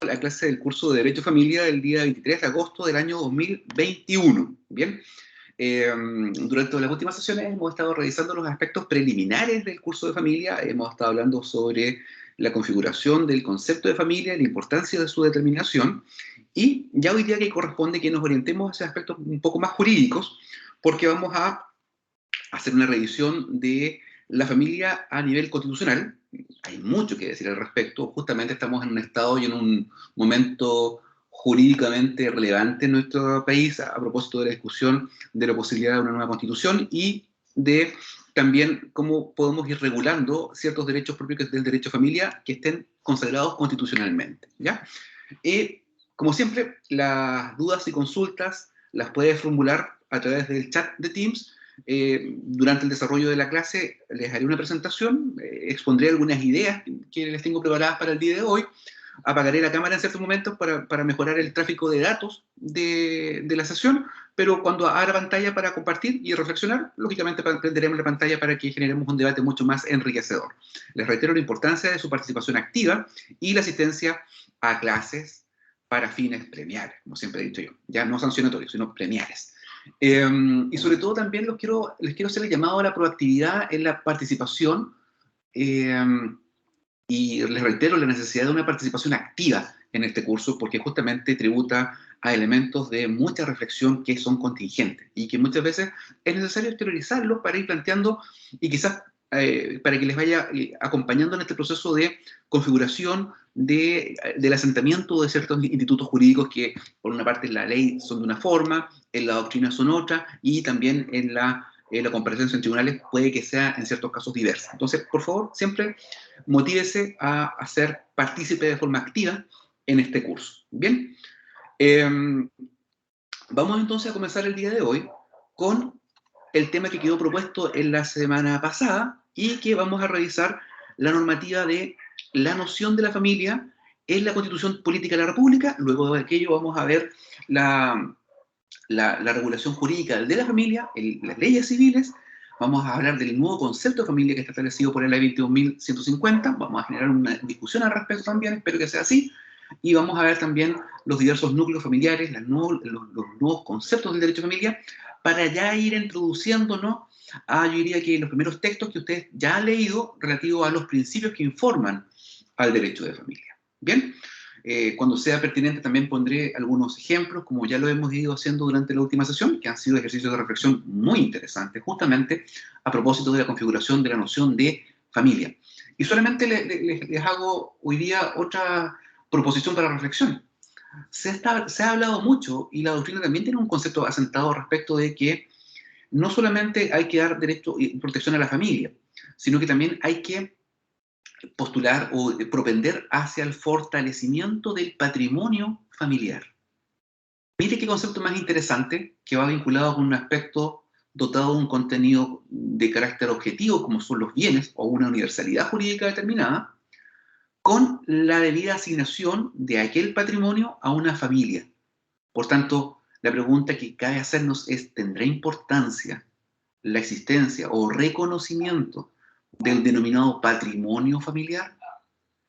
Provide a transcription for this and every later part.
la clase del curso de Derecho Familia del día 23 de agosto del año 2021. Bien, durante las últimas sesiones hemos estado revisando los aspectos preliminares del curso de familia, hemos estado hablando sobre la configuración del concepto de familia, la importancia de su determinación, y ya hoy día que corresponde que nos orientemos hacia aspectos un poco más jurídicos, porque vamos a hacer una revisión de la familia a nivel constitucional. Hay mucho que decir al respecto. Justamente estamos en un estado y en un momento jurídicamente relevante en nuestro país a propósito de la discusión de la posibilidad de una nueva constitución y de también cómo podemos ir regulando ciertos derechos propios del derecho a familia que estén consagrados constitucionalmente, ¿ya? Como siempre, las dudas y consultas las puedes formular a través del chat de Teams. Durante el desarrollo de la clase les haré una presentación, expondré algunas ideas que les tengo preparadas para el día de hoy, apagaré la cámara en ciertos momentos para mejorar el tráfico de datos de la sesión, pero cuando abra pantalla para compartir y reflexionar, lógicamente prenderemos la pantalla para que generemos un debate mucho más enriquecedor. Les reitero la importancia de su participación activa y la asistencia a clases para fines premiares, como siempre he dicho yo, ya no sancionatorios, sino premiares. Y sobre todo también les quiero hacer el llamado a la proactividad en la participación, y les reitero la necesidad de una participación activa en este curso porque justamente tributa a elementos de mucha reflexión que son contingentes y que muchas veces es necesario exteriorizarlos para ir planteando y quizás para que les vaya acompañando en este proceso de configuración del asentamiento de ciertos institutos jurídicos que por una parte en la ley son de una forma, en la doctrina son otra y también en la comparecencia en tribunales puede que sea en ciertos casos diversa. Entonces, por favor, siempre motívese a ser partícipe de forma activa en este curso. Bien, vamos entonces a comenzar el día de hoy con el tema que quedó propuesto en la semana pasada y que vamos a revisar la normativa de la noción de la familia en la Constitución Política de la República. Luego de aquello vamos a ver la regulación jurídica de la familia, las leyes civiles. Vamos a hablar del nuevo concepto de familia que está establecido por la ley 21.150. Vamos a generar una discusión al respecto también, espero que sea así. Y vamos a ver también los diversos núcleos familiares, los nuevos conceptos del derecho a familia, para ya ir introduciéndonos a, yo diría que los primeros textos que ustedes ya han leído relativos a los principios que informan al derecho de familia. Bien. Cuando sea pertinente también pondré algunos ejemplos, como ya lo hemos ido haciendo durante la última sesión, que han sido ejercicios de reflexión muy interesantes, justamente a propósito de la configuración de la noción de familia. Y solamente les hago hoy día otra proposición para reflexión. Se ha hablado mucho, y la doctrina también tiene un concepto asentado respecto de que no solamente hay que dar derecho y protección a la familia, sino que también hay que postular o propender hacia el fortalecimiento del patrimonio familiar. Mire qué concepto más interesante que va vinculado con un aspecto dotado de un contenido de carácter objetivo, como son los bienes o una universalidad jurídica determinada, con la debida asignación de aquel patrimonio a una familia. Por tanto, la pregunta que cabe hacernos es, ¿tendrá importancia la existencia o reconocimiento del denominado patrimonio familiar,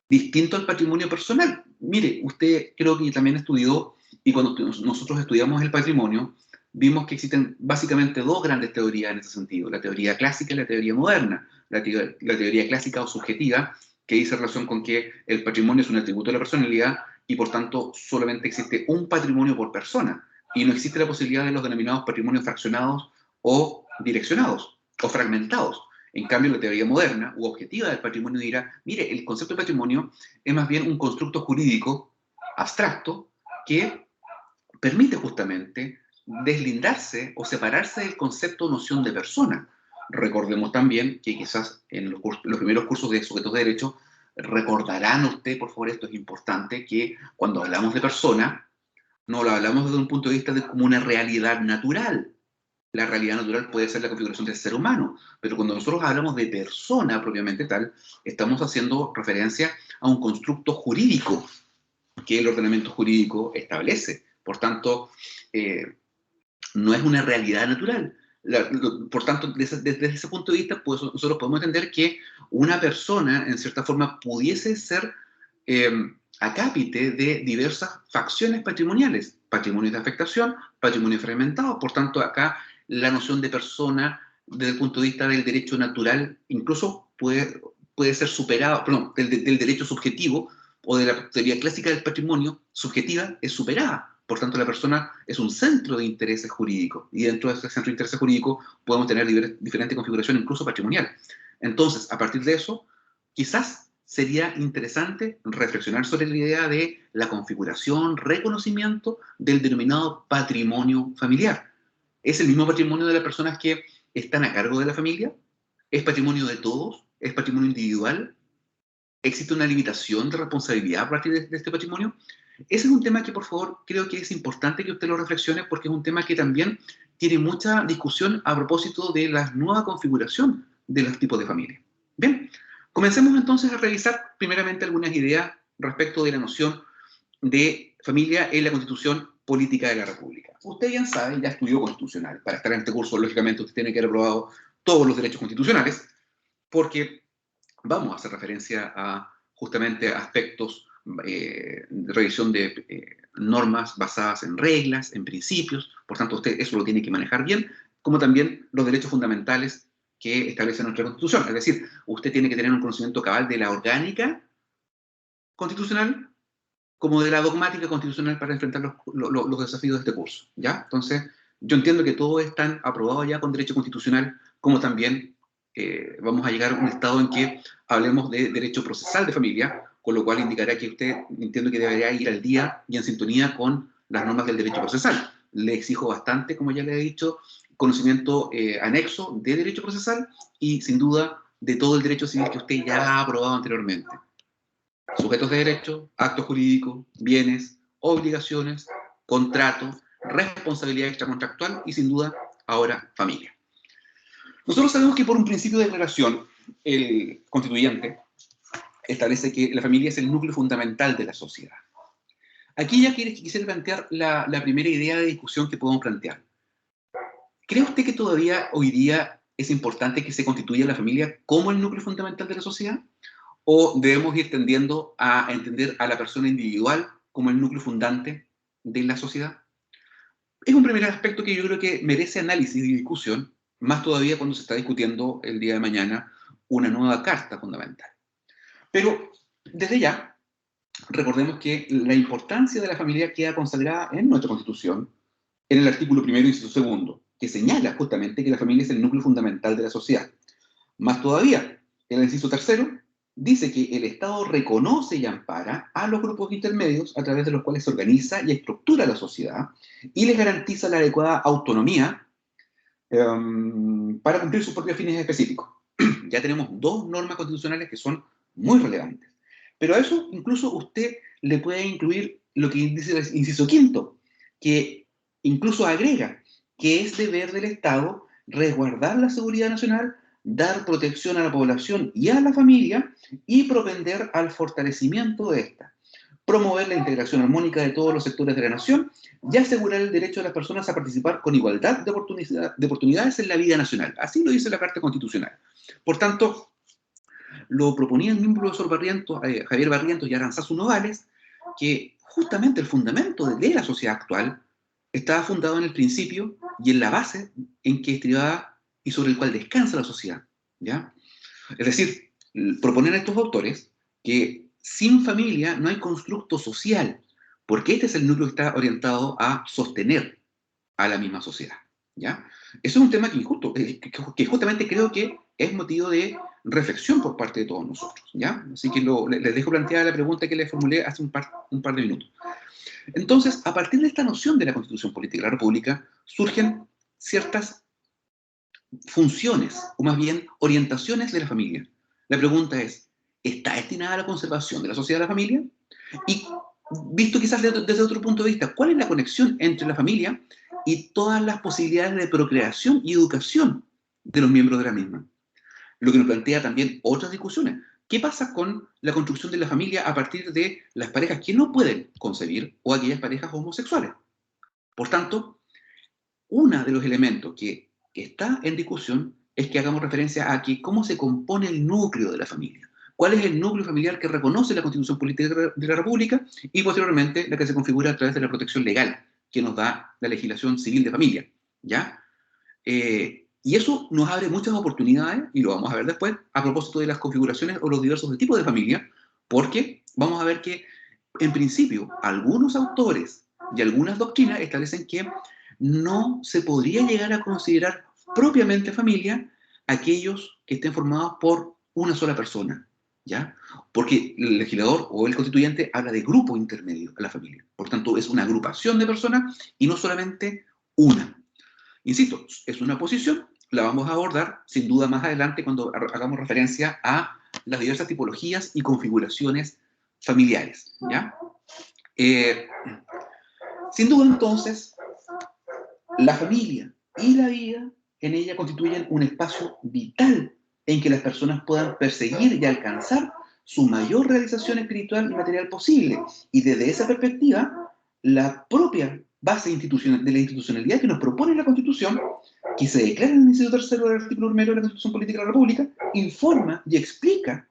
distinto al patrimonio personal? Mire, usted creo que también estudió, y cuando nosotros estudiamos el patrimonio, vimos que existen básicamente dos grandes teorías en ese sentido, la teoría clásica y la teoría moderna. La teoría clásica o subjetiva, que dice relación con que el patrimonio es un atributo de la personalidad y por tanto solamente existe un patrimonio por persona, y no existe la posibilidad de los denominados patrimonios fraccionados o direccionados o fragmentados. En cambio, la teoría moderna u objetiva del patrimonio dirá, mire, el concepto de patrimonio es más bien un constructo jurídico abstracto que permite justamente deslindarse o separarse del concepto o noción de persona. Recordemos también que quizás en los primeros cursos de sujetos de derecho recordarán usted, por favor, esto es importante, que cuando hablamos de persona, no lo hablamos desde un punto de vista de como una realidad natural. La realidad natural puede ser la configuración del ser humano, pero cuando nosotros hablamos de persona propiamente tal, estamos haciendo referencia a un constructo jurídico que el ordenamiento jurídico establece. Por tanto, no es una realidad natural. Por tanto, desde ese punto de vista, pues, nosotros podemos entender que una persona, en cierta forma, pudiese ser acápite de diversas facciones patrimoniales, patrimonio de afectación, patrimonio fragmentado. Por tanto, acá la noción de persona, desde el punto de vista del derecho natural, incluso puede ser superado, perdón, del derecho subjetivo o de la teoría clásica del patrimonio subjetiva, es superada. Por tanto, la persona es un centro de intereses jurídicos, y dentro de ese centro de intereses jurídicos podemos tener diferentes configuraciones, incluso patrimoniales. Entonces, a partir de eso, quizás sería interesante reflexionar sobre la idea de la configuración, reconocimiento del denominado patrimonio familiar. ¿Es el mismo patrimonio de las personas que están a cargo de la familia? ¿Es patrimonio de todos? ¿Es patrimonio individual? ¿Existe una limitación de responsabilidad a partir de este patrimonio? Ese es un tema que, por favor, creo que es importante que usted lo reflexione, porque es un tema que también tiene mucha discusión a propósito de la nueva configuración de los tipos de familia. Bien, comencemos entonces a revisar primeramente algunas ideas respecto de la noción de familia en la Constitución Política de la República. Usted bien sabe, ya estudió constitucional. Para estar en este curso, lógicamente, usted tiene que haber aprobado todos los derechos constitucionales, porque vamos a hacer referencia a justamente aspectos de revisión de normas basadas en reglas, en principios. Por tanto, usted eso lo tiene que manejar bien, como también los derechos fundamentales que establece nuestra Constitución. Es decir, usted tiene que tener un conocimiento cabal de la orgánica constitucional como de la dogmática constitucional para enfrentar los desafíos de este curso, ¿ya? Entonces, yo entiendo que todo están aprobado ya con derecho constitucional, como también vamos a llegar a un estado en que hablemos de derecho procesal de familia, con lo cual indicará que usted, entiendo que debería ir al día y en sintonía con las normas del derecho procesal. Le exijo bastante, como ya le he dicho, conocimiento anexo de derecho procesal y, sin duda, de todo el derecho civil que usted ya ha aprobado anteriormente. Sujetos de derecho, actos jurídicos, bienes, obligaciones, contrato, responsabilidad extracontractual y, sin duda, ahora familia. Nosotros sabemos que por un principio de declaración, el constituyente establece que la familia es el núcleo fundamental de la sociedad. Aquí ya quisiera plantear la primera idea de discusión que podemos plantear. ¿Cree usted que todavía hoy día es importante que se constituya la familia como el núcleo fundamental de la sociedad? ¿O debemos ir tendiendo a entender a la persona individual como el núcleo fundante de la sociedad? Es un primer aspecto que yo creo que merece análisis y discusión, más todavía cuando se está discutiendo el día de mañana una nueva carta fundamental. Pero desde ya, recordemos que la importancia de la familia queda consagrada en nuestra Constitución, en el artículo 1º, inciso 2, que señala justamente que la familia es el núcleo fundamental de la sociedad. Más todavía, el inciso 3 dice que el Estado reconoce y ampara a los grupos intermedios a través de los cuales se organiza y estructura la sociedad y les garantiza la adecuada autonomía para cumplir sus propios fines específicos. Ya tenemos dos normas constitucionales que son muy relevantes. Pero a eso incluso usted le puede incluir lo que dice el inciso 5, que incluso agrega que es deber del Estado resguardar la seguridad nacional, dar protección a la población y a la familia y propender al fortalecimiento de esta, promover la integración armónica de todos los sectores de la nación y asegurar el derecho de las personas a participar con igualdad de oportunidades en la vida nacional. Así lo dice la Carta Constitucional. Por tanto, lo proponía el mismo profesor Javier Barrientos y Aranzazu Novales, que justamente el fundamento de la sociedad actual estaba fundado en el principio y en la base en que estribaba y sobre el cual descansa la sociedad, ¿ya? Es decir, proponen a estos autores que sin familia no hay constructo social, porque este es el núcleo que está orientado a sostener a la misma sociedad, ¿ya? Eso es un tema que, que justamente creo que es motivo de reflexión por parte de todos nosotros, ¿ya? Así que les dejo planteada la pregunta que les formulé hace un par de minutos. Entonces, a partir de esta noción de la Constitución Política de la República, surgen ciertas funciones, o más bien orientaciones de la familia. La pregunta es, ¿está destinada a la conservación de la sociedad de la familia? Y visto quizás desde otro punto de vista, ¿cuál es la conexión entre la familia y todas las posibilidades de procreación y educación de los miembros de la misma? Lo que nos plantea también otras discusiones. ¿Qué pasa con la construcción de la familia a partir de las parejas que no pueden concebir o aquellas parejas homosexuales? Por tanto, uno de los elementos que está en discusión es que hagamos referencia a que cómo se compone el núcleo de la familia. cuál es el núcleo familiar que reconoce la Constitución Política de la República, y posteriormente la que se configura a través de la protección legal que nos da la legislación civil de familia, ¿ya? Y eso nos abre muchas oportunidades, y lo vamos a ver después, a propósito de las configuraciones o los diversos tipos de familia, porque vamos a ver que, en principio, algunos autores y algunas doctrinas establecen que no se podría llegar a considerar propiamente familia aquellos que estén formados por una sola persona, ¿ya? Porque el legislador o el constituyente habla de grupo intermedio a la familia. Por tanto, es una agrupación de personas y no solamente una. Insisto, es una posición, la vamos a abordar sin duda más adelante cuando hagamos referencia a las diversas tipologías y configuraciones familiares, ¿ya? Sin duda, entonces, la familia y la vida en ella constituyen un espacio vital en que las personas puedan perseguir y alcanzar su mayor realización espiritual y material posible. Y desde esa perspectiva, la propia base institucional, de la institucionalidad que nos propone la Constitución, que se declara en el inciso tercero del artículo 1 de la Constitución Política de la República, informa y explica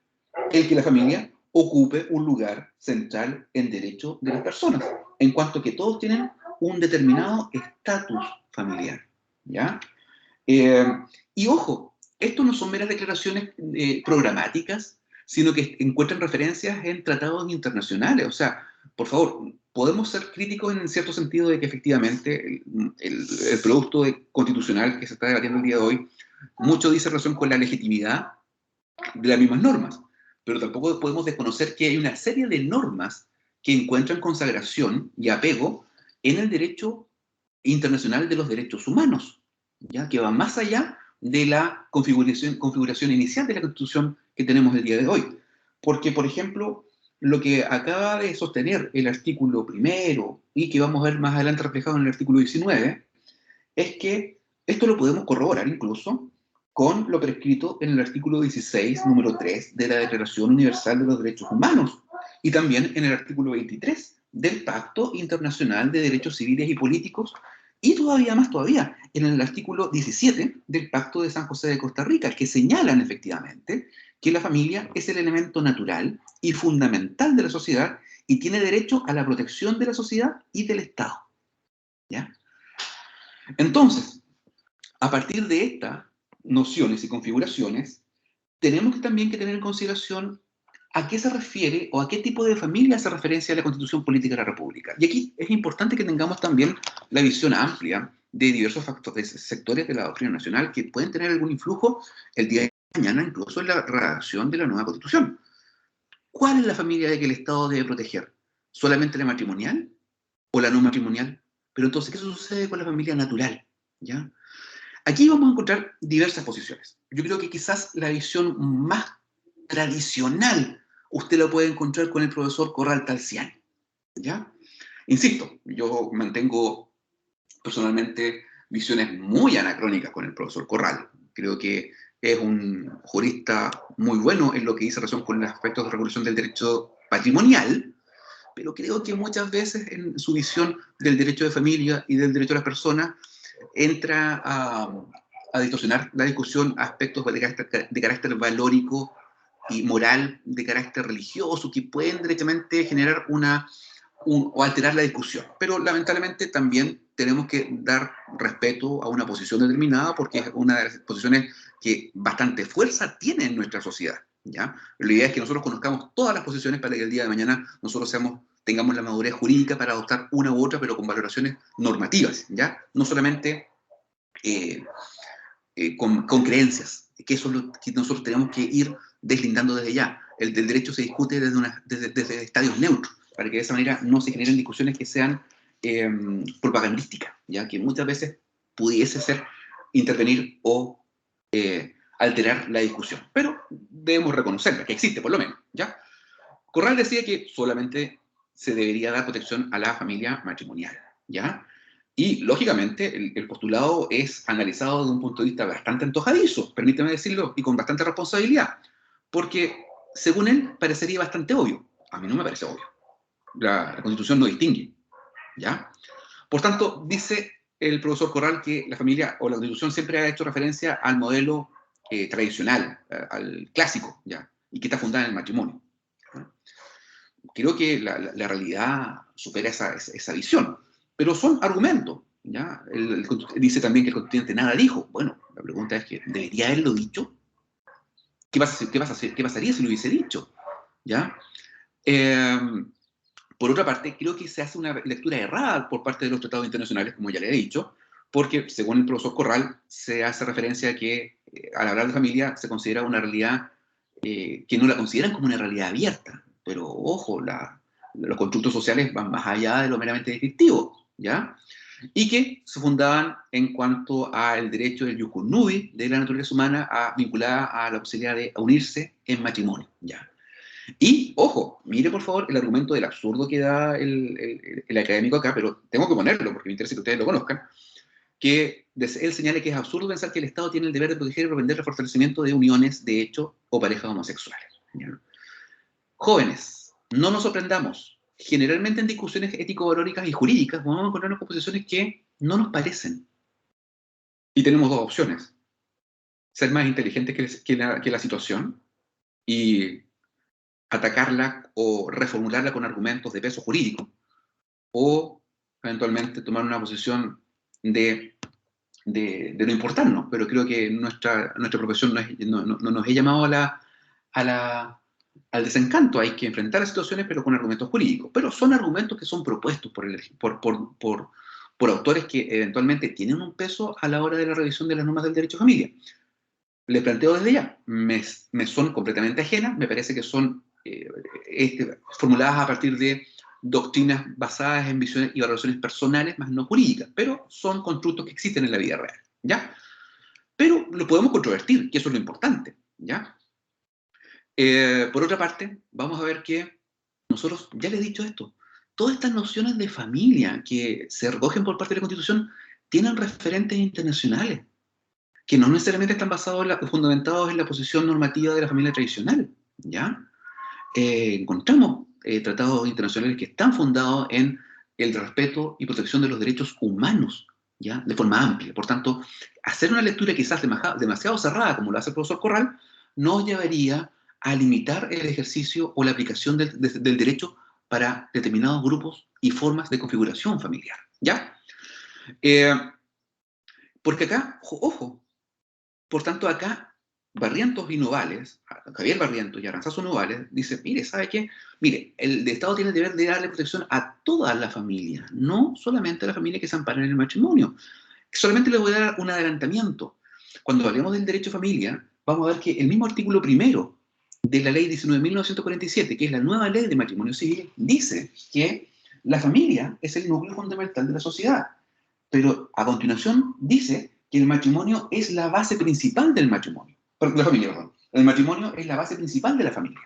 el que la familia ocupe un lugar central en derecho de las personas, en cuanto que todos tienen un determinado estatus familiar, ¿ya? Eh, y ojo, esto no son meras declaraciones programáticas, sino que encuentran referencias en tratados internacionales. O sea, por favor, podemos ser críticos en cierto sentido de que efectivamente el producto constitucional que se está debatiendo el día de hoy, mucho dice relación con la legitimidad de las mismas normas, pero tampoco podemos desconocer que hay una serie de normas que encuentran consagración y apego en el derecho internacional de los derechos humanos, ¿ya? Que va más allá de la configuración inicial de la Constitución que tenemos el día de hoy. Porque, por ejemplo, lo que acaba de sostener el artículo primero y que vamos a ver más adelante reflejado en el artículo 19, es que esto lo podemos corroborar incluso con lo prescrito en el artículo 16, número 3 de la Declaración Universal de los Derechos Humanos, y también en el artículo 23 del Pacto Internacional de Derechos Civiles y Políticos, y todavía más todavía, en el artículo 17 del Pacto de San José de Costa Rica, que señalan efectivamente que la familia es el elemento natural y fundamental de la sociedad y tiene derecho a la protección de la sociedad y del Estado, ¿ya? Entonces, a partir de estas nociones y configuraciones, tenemos también que tener en consideración a qué se refiere o a qué tipo de familia hace referencia a la Constitución Política de la República. Y aquí es importante que tengamos también la visión amplia de diversos factores, sectores de la doctrina nacional que pueden tener algún influjo el día de mañana, incluso en la redacción de la nueva Constitución. ¿Cuál es la familia de que el Estado debe proteger? ¿Solamente la matrimonial o la no matrimonial? Pero entonces, ¿qué sucede con la familia natural? ¿Ya? Aquí vamos a encontrar diversas posiciones. Yo creo que quizás la visión más tradicional usted la puede encontrar con el profesor Corral Talciani, ¿ya? Insisto, yo mantengo personalmente visiones muy anacrónicas con el profesor Corral. Creo que es un jurista muy bueno en lo que dice relación con los aspectos de regulación del derecho patrimonial, pero creo que muchas veces en su visión del derecho de familia y del derecho de las personas entra a distorsionar la discusión a aspectos de carácter valórico y moral, de carácter religioso, que pueden directamente generar o alterar la discusión. Pero lamentablemente también tenemos que dar respeto a una posición determinada porque es una de las posiciones que bastante fuerza tiene en nuestra sociedad, ¿ya? La idea es que nosotros conozcamos todas las posiciones para que el día de mañana nosotros tengamos la madurez jurídica para adoptar una u otra, pero con valoraciones normativas, ¿ya? No solamente con creencias, que eso es lo que nosotros tenemos que ir deslindando desde ya. El del derecho se discute desde estadios neutros, para que de esa manera no se generen discusiones que sean propagandísticas, ya que muchas veces pudiese ser intervenir o alterar la discusión. Pero debemos reconocerla, que existe por lo menos, ¿ya? Corral decía que solamente se debería dar protección a la familia matrimonial, ¿ya? Y, lógicamente, el postulado es analizado desde un punto de vista bastante antojadizo, permíteme decirlo, y con bastante responsabilidad, porque, según él, parecería bastante obvio. A mí no me parece obvio. La Constitución no distingue, ¿ya? Por tanto, dice el profesor Corral que la familia o la Constitución siempre ha hecho referencia al modelo tradicional, al clásico, ¿ya? y que está fundada en el matrimonio. Creo que la realidad supera esa visión, pero son argumentos. ¿Ya? Dice también que el constituyente nada dijo. Bueno, la pregunta es que, ¿debería haberlo dicho? ¿Qué pasaría si lo hubiese dicho? ¿Ya? Por otra parte, creo que se hace una lectura errada por parte de los tratados internacionales, como ya le he dicho, porque, según el profesor Corral, se hace referencia a que, al hablar de familia, se considera una realidad que no la consideran como una realidad abierta. Pero, ojo, los constructos sociales van más allá de lo meramente descriptivo, ¿ya? Y que se fundaban en cuanto al derecho del ius nubi de la naturaleza humana vinculada a la posibilidad de unirse en matrimonio, ¿ya? Y, ojo, mire por favor el argumento del absurdo que da el académico acá, pero tengo que ponerlo porque me interesa que ustedes lo conozcan, que él señala que es absurdo pensar que el Estado tiene el deber de proteger y propender el fortalecimiento de uniones de hecho o parejas homosexuales. ¿Ya? Jóvenes, no nos sorprendamos. Generalmente en discusiones ético-valóricas y jurídicas vamos a encontrarnos con posiciones que no nos parecen. Y tenemos dos opciones. Ser más inteligentes que la situación y atacarla o reformularla con argumentos de peso jurídico, o eventualmente tomar una posición de no importarnos, pero creo que nuestra profesión no nos ha llamado al desencanto. Hay que enfrentar las situaciones, pero con argumentos jurídicos. Pero son argumentos que son propuestos por autores que eventualmente tienen un peso a la hora de la revisión de las normas del derecho a familia. Les planteo desde ya, me son completamente ajenas, me parece que son formuladas a partir de doctrinas basadas en visiones y valoraciones personales, más no jurídicas, pero son constructos que existen en la vida real, ¿ya? Pero lo podemos controvertir, que eso es lo importante, ¿ya? Por otra parte, vamos a ver que nosotros, ya les he dicho esto, todas estas nociones de familia que se recogen por parte de la Constitución tienen referentes internacionales, que no necesariamente están fundamentados en la posición normativa de la familia tradicional, ¿ya? Encontramos tratados internacionales que están fundados en el respeto y protección de los derechos humanos, ¿ya? De forma amplia. Por tanto, hacer una lectura quizás demasiado cerrada, como lo hace el profesor Corral, nos llevaría a limitar el ejercicio o la aplicación del derecho para determinados grupos y formas de configuración familiar, ¿ya? Porque acá, ojo, por tanto acá Barrientos y Novales, Javier Barrientos y Aranzazu Novales, dice, mire, ¿sabe qué? Mire, el Estado tiene el deber de darle protección a toda la familia, no solamente a la familia que se ampara en el matrimonio. Solamente les voy a dar un adelantamiento. Cuando hablemos del derecho a familia, vamos a ver que el mismo artículo primero de la ley 19.947, que es la nueva ley de matrimonio civil, dice que la familia es el núcleo fundamental de la sociedad. Pero a continuación dice que el matrimonio es la base principal del matrimonio. La familia, perdón. El matrimonio es la base principal de la familia.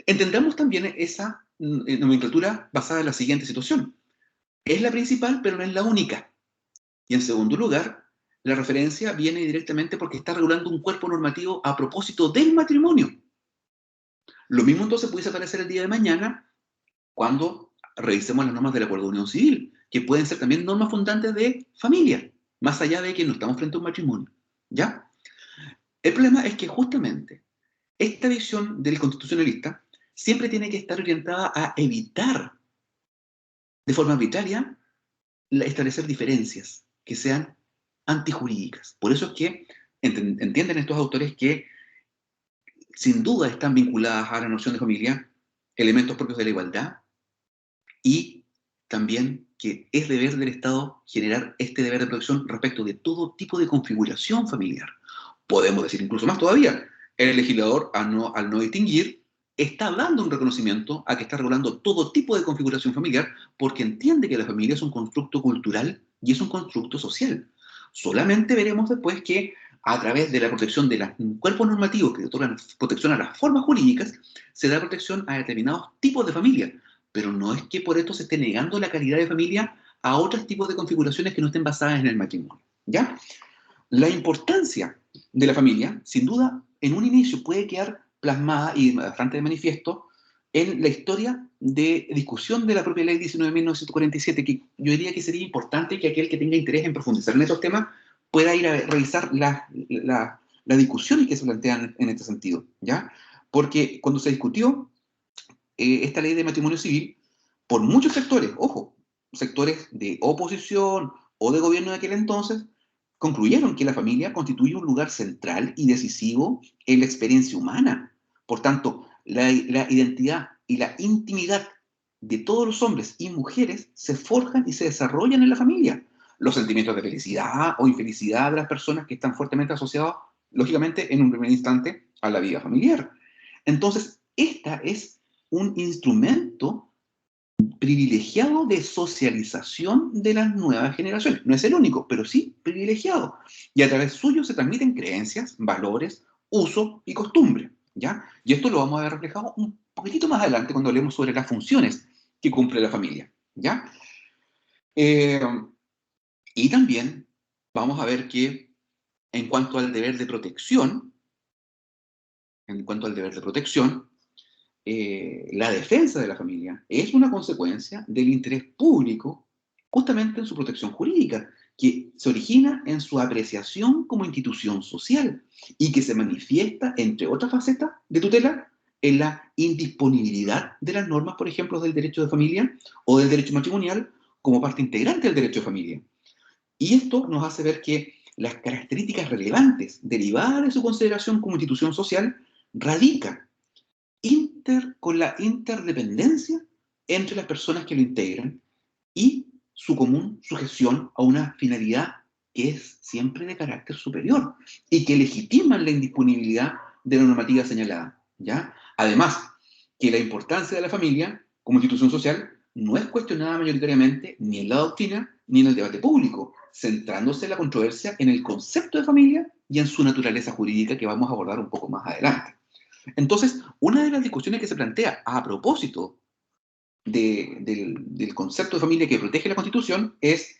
Entendamos también esa nomenclatura basada en la siguiente situación. Es la principal, pero no es la única. Y en segundo lugar, la referencia viene directamente porque está regulando un cuerpo normativo a propósito del matrimonio. Lo mismo entonces pudiese aparecer el día de mañana cuando revisemos las normas del acuerdo de unión civil, que pueden ser también normas fundantes de familia, más allá de que no estamos frente a un matrimonio, ¿ya? El problema es que justamente esta visión del constitucionalista siempre tiene que estar orientada a evitar de forma arbitraria establecer diferencias que sean antijurídicas. Por eso es que entienden estos autores que sin duda están vinculadas a la noción de familia elementos propios de la igualdad, y también que es deber del Estado generar este deber de protección respecto de todo tipo de configuración familiar. Podemos decir incluso más todavía, el legislador al no distinguir está dando un reconocimiento a que está regulando todo tipo de configuración familiar porque entiende que la familia es un constructo cultural y es un constructo social. Solamente veremos después que a través de la protección de los cuerpos normativos que otorgan protección a las formas jurídicas, se da protección a determinados tipos de familia, pero no es que por esto se esté negando la calidad de familia a otros tipos de configuraciones que no estén basadas en el matrimonio, ¿ya? La importancia de la familia, sin duda, en un inicio puede quedar plasmada y bastante de manifiesto en la historia de discusión de la propia ley 19.947, que yo diría que sería importante que aquel que tenga interés en profundizar en estos temas pueda ir a revisar las discusiones que se plantean en este sentido, ¿ya? Porque cuando se discutió esta ley de matrimonio civil, por muchos sectores, ojo, sectores de oposición o de gobierno de aquel entonces, concluyeron que la familia constituye un lugar central y decisivo en la experiencia humana. Por tanto, la identidad y la intimidad de todos los hombres y mujeres se forjan y se desarrollan en la familia. Los sentimientos de felicidad o infelicidad de las personas que están fuertemente asociados, lógicamente, en un primer instante, a la vida familiar. Entonces, esta es un instrumento privilegiado de socialización de las nuevas generaciones. No es el único, pero sí privilegiado. Y a través suyo se transmiten creencias, valores, uso y costumbre, ¿ya? Y esto lo vamos a ver reflejado un poquitito más adelante cuando hablemos sobre las funciones que cumple la familia, ¿ya? Eh, y también vamos a ver que en cuanto al deber de protección, en cuanto al deber de protección, la defensa de la familia es una consecuencia del interés público justamente en su protección jurídica, que se origina en su apreciación como institución social y que se manifiesta, entre otras facetas de tutela, en la indisponibilidad de las normas, por ejemplo, del derecho de familia o del derecho matrimonial como parte integrante del derecho de familia. Y esto nos hace ver que las características relevantes derivadas de su consideración como institución social radican con la interdependencia entre las personas que lo integran y su común sujeción a una finalidad que es siempre de carácter superior y que legitiman la indisponibilidad de la normativa señalada, ¿ya? Además, que la importancia de la familia como institución social no es cuestionada mayoritariamente ni en la doctrina ni en el debate público, centrándose la controversia en el concepto de familia y en su naturaleza jurídica que vamos a abordar un poco más adelante. Entonces, una de las discusiones que se plantea a propósito del concepto de familia que protege la Constitución es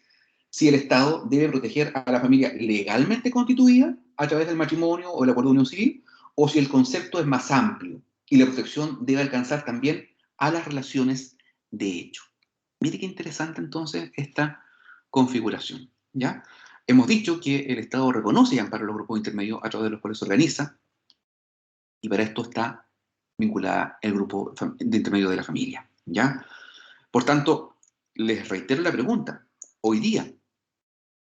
si el Estado debe proteger a la familia legalmente constituida a través del matrimonio o el acuerdo de unión civil, o si el concepto es más amplio y la protección debe alcanzar también a las relaciones de hecho. Mire qué interesante entonces esta configuración, ¿ya? Hemos dicho que el Estado reconoce y ampara los grupos intermedios a través de los cuales se organiza, y para esto está vinculada el grupo de intermedio de la familia, ¿ya? Por tanto, les reitero la pregunta. Hoy día,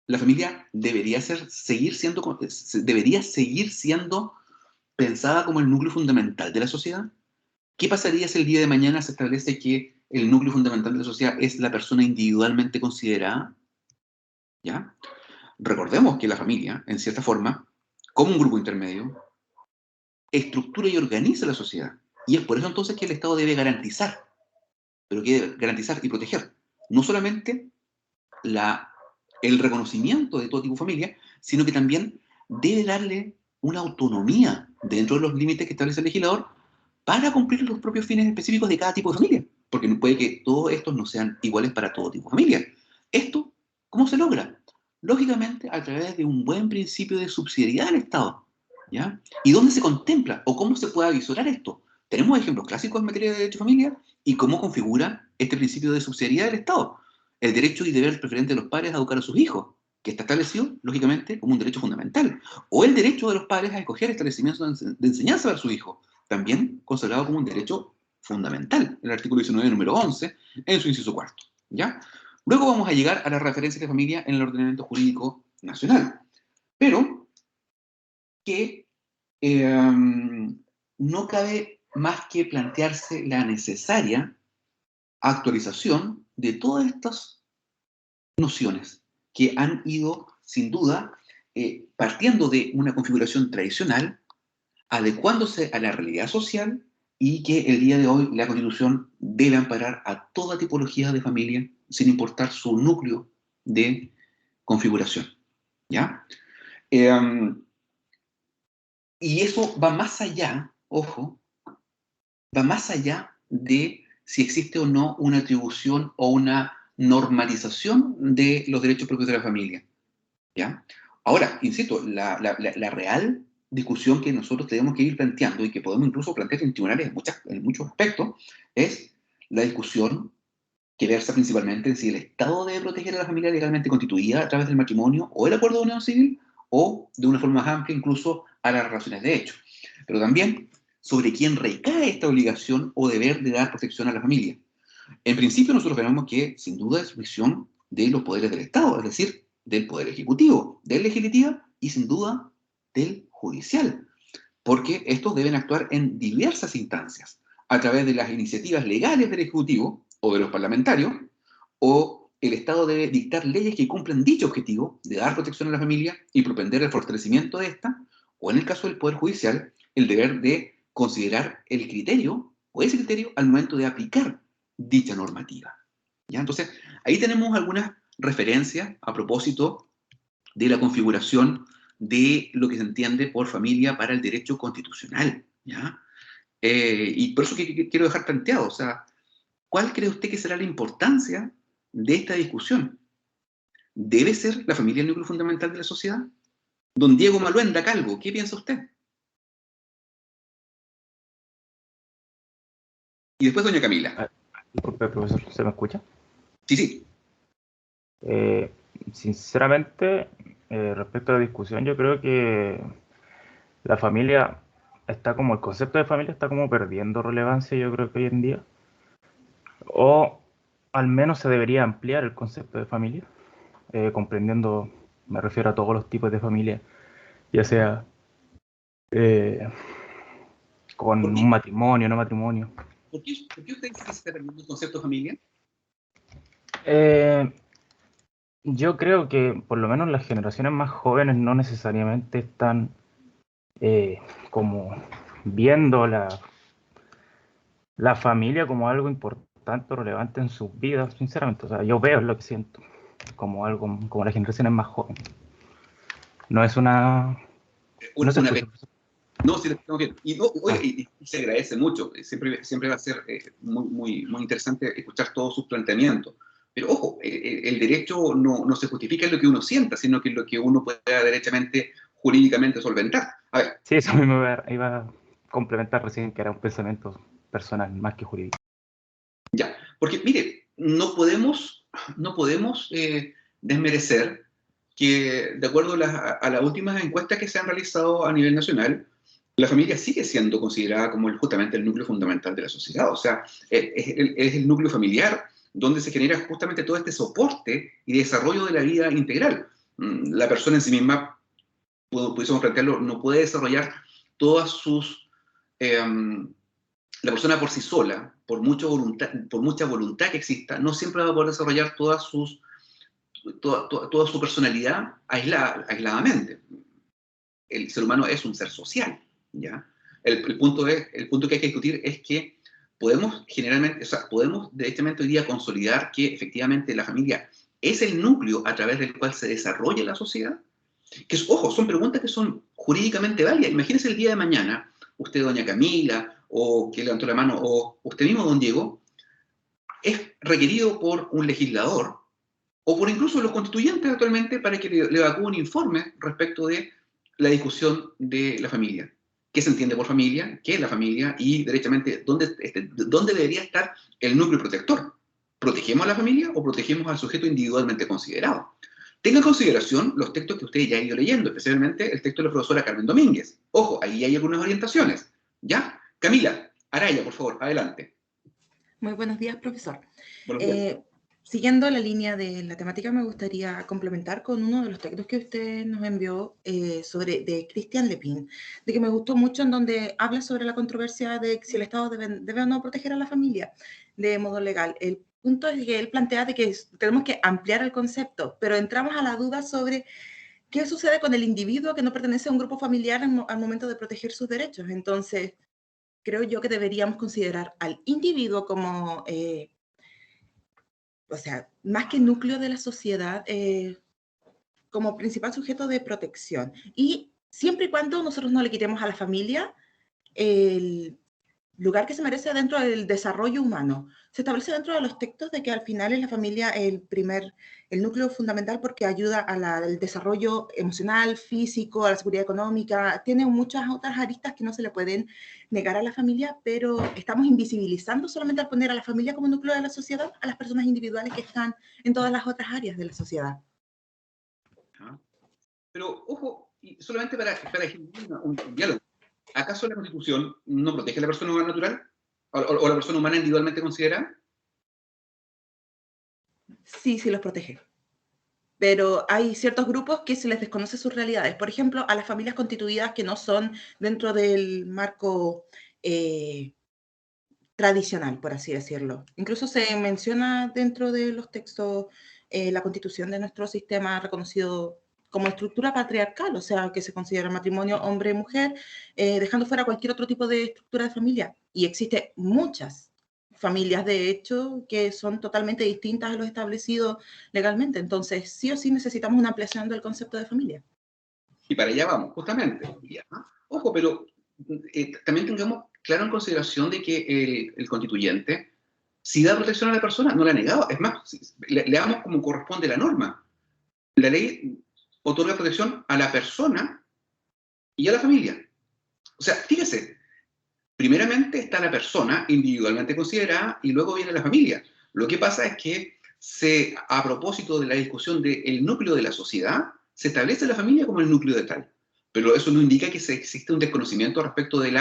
¿la familia debería seguir siendo pensada como el núcleo fundamental de la sociedad? ¿Qué pasaría si el día de mañana se establece que el núcleo fundamental de la sociedad es la persona individualmente considerada? ¿Ya? Recordemos que la familia, en cierta forma, como un grupo intermedio, estructura y organiza la sociedad. Y es por eso entonces que el Estado debe garantizar, pero que debe garantizar y proteger no solamente el reconocimiento de todo tipo de familia, sino que también debe darle una autonomía dentro de los límites que establece el legislador para cumplir los propios fines específicos de cada tipo de familia, porque puede que todos estos no sean iguales para todo tipo de familia. ¿Esto cómo se logra? Lógicamente a través de un buen principio de subsidiariedad del Estado, ¿ya? ¿Y dónde se contempla o cómo se puede avisorar esto? Tenemos ejemplos clásicos en materia de derecho de familia y cómo configura este principio de subsidiariedad del Estado. El derecho y deber preferente de los padres a educar a sus hijos, que está establecido, lógicamente, como un derecho fundamental. O el derecho de los padres a escoger establecimientos de enseñanza para sus hijos, también consagrado como un derecho fundamental, el artículo 19, número 11, en su inciso cuarto, ¿ya? Luego vamos a llegar a las referencias de familia en el ordenamiento jurídico nacional, pero que no cabe más que plantearse la necesaria actualización de todas estas nociones que han ido, sin duda, partiendo de una configuración tradicional, adecuándose a la realidad social y que el día de hoy la Constitución debe amparar a toda tipología de familia, sin importar su núcleo de configuración, ¿ya? Eh, y eso va más allá, ojo, va más allá de si existe o no una atribución o una normalización de los derechos propios de la familia, ¿ya? Ahora, insisto, la real discusión que nosotros tenemos que ir planteando y que podemos incluso plantear en tribunales en muchos aspectos es la discusión que versa principalmente en si el Estado debe proteger a la familia legalmente constituida a través del matrimonio o el acuerdo de unión civil o, de una forma más amplia, incluso a las relaciones de hecho. Pero también sobre quién recae esta obligación o deber de dar protección a la familia. En principio nosotros vemos que sin duda es misión de los poderes del Estado, es decir, del Poder Ejecutivo, del Legislativo y sin duda del Judicial, porque estos deben actuar en diversas instancias, a través de las iniciativas legales del Ejecutivo o de los parlamentarios, o el Estado debe dictar leyes que cumplan dicho objetivo de dar protección a la familia y propender el fortalecimiento de esta, o en el caso del Poder Judicial, el deber de considerar el criterio o ese criterio al momento de aplicar dicha normativa. ¿Ya? Entonces, ahí tenemos algunas referencias a propósito de la configuración de lo que se entiende por familia para el derecho constitucional. ¿Ya? Y por eso que quiero dejar planteado, o sea, ¿cuál cree usted que será la importancia de esta discusión? ¿Debe ser la familia el núcleo fundamental de la sociedad? Don Diego Maluenda Calvo, ¿qué piensa usted? Y después doña Camila. Disculpe, profesor, ¿se me escucha? Sí, sí. Sinceramente, respecto a la discusión, yo creo que la familia está como, el concepto de familia está como perdiendo relevancia, yo creo que hoy en día. O al menos se debería ampliar el concepto de familia, comprendiendo, me refiero a todos los tipos de familia, ya sea con ¿Por qué? un matrimonio, no matrimonio. ¿Por qué usted dice que se está perdiendo el concepto de familia? Yo creo que por lo menos las generaciones más jóvenes no necesariamente están como viendo la familia como algo importante o relevante en sus vidas, sinceramente. O sea, yo veo lo que siento como algo, como las generaciones más jóvenes. No es una... No se Una escucha. No, sí, estamos bien. Y, no, oye, Ah, y se agradece mucho. Siempre va a ser muy interesante escuchar todos sus planteamientos. Pero ojo, el derecho no se justifica en lo que uno sienta, sino que en lo que uno pueda derechamente, jurídicamente solventar. A ver, sí, eso mismo iba a complementar recién, que era un pensamiento personal más que jurídico. ya. Porque, mire, no podemos desmerecer que, de acuerdo a las últimas encuestas que se han realizado a nivel nacional, la familia sigue siendo considerada como justamente el núcleo fundamental de la sociedad. O sea, es el núcleo familiar donde se genera justamente todo este soporte y desarrollo de la vida integral. La persona en sí misma, pudiésemos plantearlo, no puede desarrollar todas sus... la persona por sí sola, por mucha voluntad que exista, no siempre va a poder desarrollar toda su personalidad aisladamente. El ser humano es un ser social, ¿ya? El punto que hay que discutir es que podemos generalmente, o sea, podemos directamente hoy día consolidar que efectivamente la familia es el núcleo a través del cual se desarrolla la sociedad. Que, ojo, son preguntas que son jurídicamente válidas. Imagínense el día de mañana, usted, doña Camila, o que levantó la mano, o usted mismo, don Diego, es requerido por un legislador o por incluso los constituyentes actualmente para que le evacúe un informe respecto de la discusión de la familia. ¿Qué se entiende por familia? ¿Qué es la familia? Y derechamente, ¿dónde debería estar el núcleo protector? ¿Protegemos a la familia o protegemos al sujeto individualmente considerado? Tenga en consideración los textos que usted ya ha ido leyendo, especialmente el texto de la profesora Carmen Domínguez. Ojo, ahí hay algunas orientaciones. ¿Ya? Camila, Araya, por favor, adelante. Muy buenos días, profesor. Buenos días. Siguiendo la línea de la temática, me gustaría complementar con uno de los textos que usted nos envió de Christian Lepin, de que me gustó mucho, en donde habla sobre la controversia de si el Estado debe o no proteger a la familia de modo legal. El punto es que él plantea de que tenemos que ampliar el concepto, pero entramos a la duda sobre qué sucede con el individuo que no pertenece a un grupo familiar al momento de proteger sus derechos. Entonces, creo yo que deberíamos considerar al individuo como... o sea, más que núcleo de la sociedad, como principal sujeto de protección. Y siempre y cuando nosotros no le quitemos a la familia el lugar que se merece dentro del desarrollo humano. Se establece dentro de los textos de que al final es la familia el núcleo fundamental porque ayuda al desarrollo emocional, físico, a la seguridad económica. Tiene muchas otras aristas que no se le pueden negar a la familia, pero estamos invisibilizando solamente al poner a la familia como núcleo de la sociedad a las personas individuales que están en todas las otras áreas de la sociedad. Pero, ojo, y solamente para generar un diálogo. ¿Acaso la Constitución no protege a la persona humana natural? ¿O la persona humana individualmente considerada? Sí, sí los protege. Pero hay ciertos grupos que se les desconoce sus realidades. Por ejemplo, a las familias constituidas que no son dentro del marco tradicional, por así decirlo. Incluso se menciona dentro de los textos la constitución de nuestro sistema reconocido como estructura patriarcal, o sea, que se considera matrimonio hombre-mujer, dejando fuera cualquier otro tipo de estructura de familia. Y existe muchas familias, de hecho, que son totalmente distintas a lo establecido legalmente. Entonces, sí o sí necesitamos una ampliación del concepto de familia. Y para allá vamos, justamente. Ya. Ojo, pero también tengamos claro en consideración de que el constituyente, si da protección a la persona, no la ha negado. Es más, le damos como corresponde la norma. La ley otorga protección a la persona y a la familia. O sea, fíjese, primeramente está la persona individualmente considerada y luego viene la familia. Lo que pasa es que a propósito de la discusión del núcleo de la sociedad, se establece la familia como el núcleo de tal. Pero eso no indica que existe un desconocimiento respecto de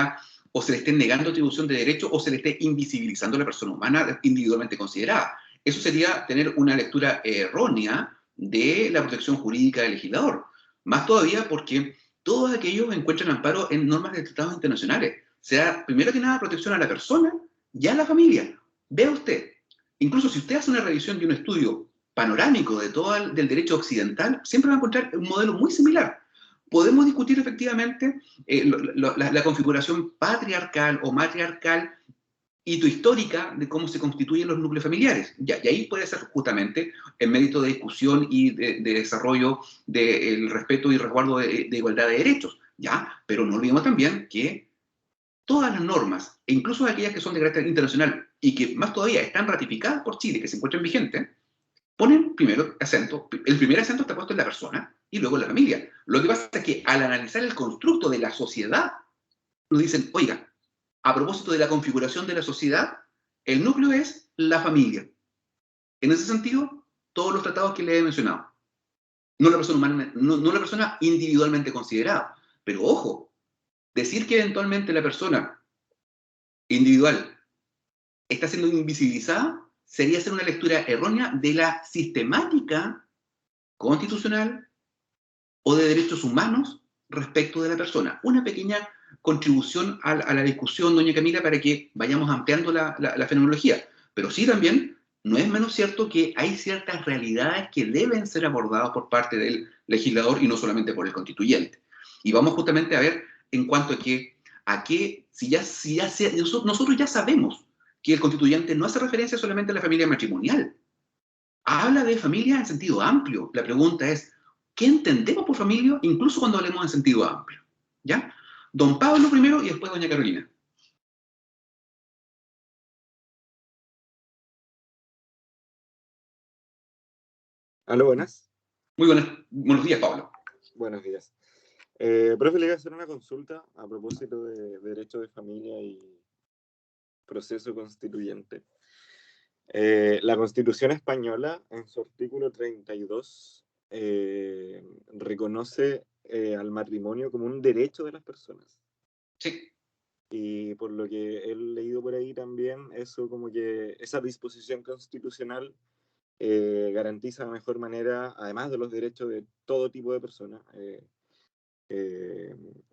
o se le esté negando atribución de derecho o se le esté invisibilizando a la persona humana individualmente considerada. Eso sería tener una lectura errónea de la protección jurídica del legislador. Más todavía porque todos aquellos encuentran amparo en normas de tratados internacionales. Se da, primero que nada, protección a la persona y a la familia. Vea usted, incluso si usted hace una revisión y un estudio panorámico de del derecho occidental, siempre va a encontrar un modelo muy similar. Podemos discutir efectivamente la configuración patriarcal o matriarcal histórica de cómo se constituyen los núcleos familiares. Y ahí puede ser justamente el mérito de discusión y de desarrollo del respeto y resguardo de igualdad de derechos. ¿Ya? Pero no olvidemos también que todas las normas, e incluso aquellas que son de carácter internacional y que más todavía están ratificadas por Chile, que se encuentran vigentes, ponen primero acento, el primer acento está puesto en la persona y luego en la familia. Lo que pasa es que al analizar el constructo de la sociedad, nos dicen, oiga, a propósito de la configuración de la sociedad, el núcleo es la familia. En ese sentido, todos los tratados que le he mencionado. No la persona humana, no la persona individualmente considerada. Pero ojo, decir que eventualmente la persona individual está siendo invisibilizada sería hacer una lectura errónea de la sistemática constitucional o de derechos humanos respecto de la persona. Una pequeña contribución a la discusión, doña Camila, para que vayamos ampliando la fenomenología. Pero sí también, no es menos cierto que hay ciertas realidades que deben ser abordadas por parte del legislador y no solamente por el constituyente. Y vamos justamente a ver en cuanto a que nosotros ya sabemos que el constituyente no hace referencia solamente a la familia matrimonial, habla de familia en sentido amplio. La pregunta es, ¿qué entendemos por familia, incluso cuando hablemos en sentido amplio? ¿Ya? Don Pablo primero y después doña Carolina. Aló, buenas. Muy buenos días, Pablo. Buenos días. Profe, le iba a hacer una consulta a propósito de derecho de familia y proceso constituyente. La Constitución española, en su artículo 32, reconoce al matrimonio como un derecho de las personas. Sí. Y por lo que he leído por ahí también, eso como que esa disposición constitucional garantiza de mejor manera, además de los derechos de todo tipo de personas,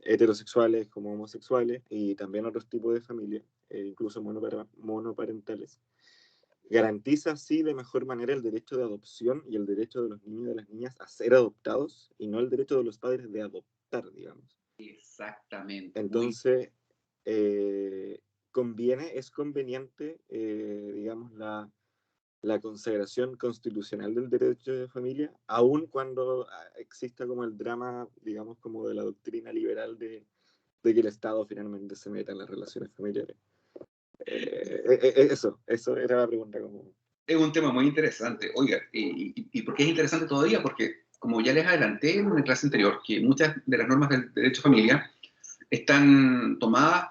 heterosexuales como homosexuales y también otros tipos de familias, incluso monoparentales. Garantiza así de mejor manera el derecho de adopción y el derecho de los niños y de las niñas a ser adoptados y no el derecho de los padres de adoptar, digamos. Exactamente. Entonces, es conveniente, digamos, la consagración constitucional del derecho de familia, aun cuando exista como el drama, digamos, como de la doctrina liberal de que el Estado finalmente se meta en las relaciones familiares. Eso era la pregunta. Es un tema muy interesante. Oiga, ¿y por qué es interesante todavía? Porque, como ya les adelanté en una clase anterior, que muchas de las normas del derecho de familia están tomadas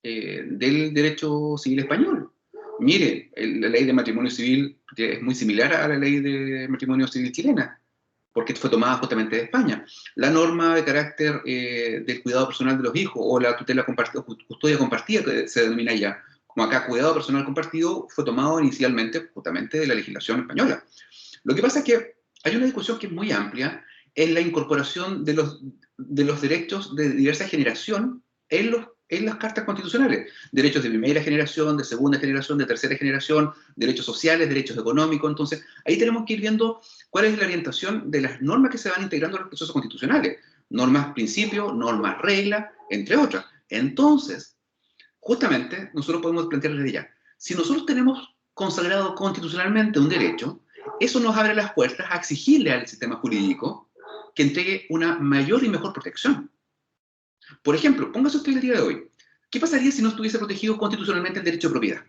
del derecho civil español. Mire, la ley de matrimonio civil es muy similar a la ley de matrimonio civil chilena. porque fue tomada justamente de España. La norma de carácter del cuidado personal de los hijos, o la tutela compartida, custodia compartida, que se denomina ya, como acá cuidado personal compartido, fue tomado inicialmente justamente de la legislación española. Lo que pasa es que hay una discusión que es muy amplia en la incorporación de los derechos de diversa generación en las cartas constitucionales. Derechos de primera generación, de segunda generación, de tercera generación, derechos sociales, derechos económicos. Entonces, ahí tenemos que ir viendo cuál es la orientación de las normas que se van integrando a los procesos constitucionales. Normas principios, normas reglas, entre otras. Entonces, justamente, nosotros podemos plantear desde ya, si nosotros tenemos consagrado constitucionalmente un derecho, eso nos abre las puertas a exigirle al sistema jurídico que entregue una mayor y mejor protección. Por ejemplo, póngase usted el día de hoy, ¿qué pasaría si no estuviese protegido constitucionalmente el derecho de propiedad?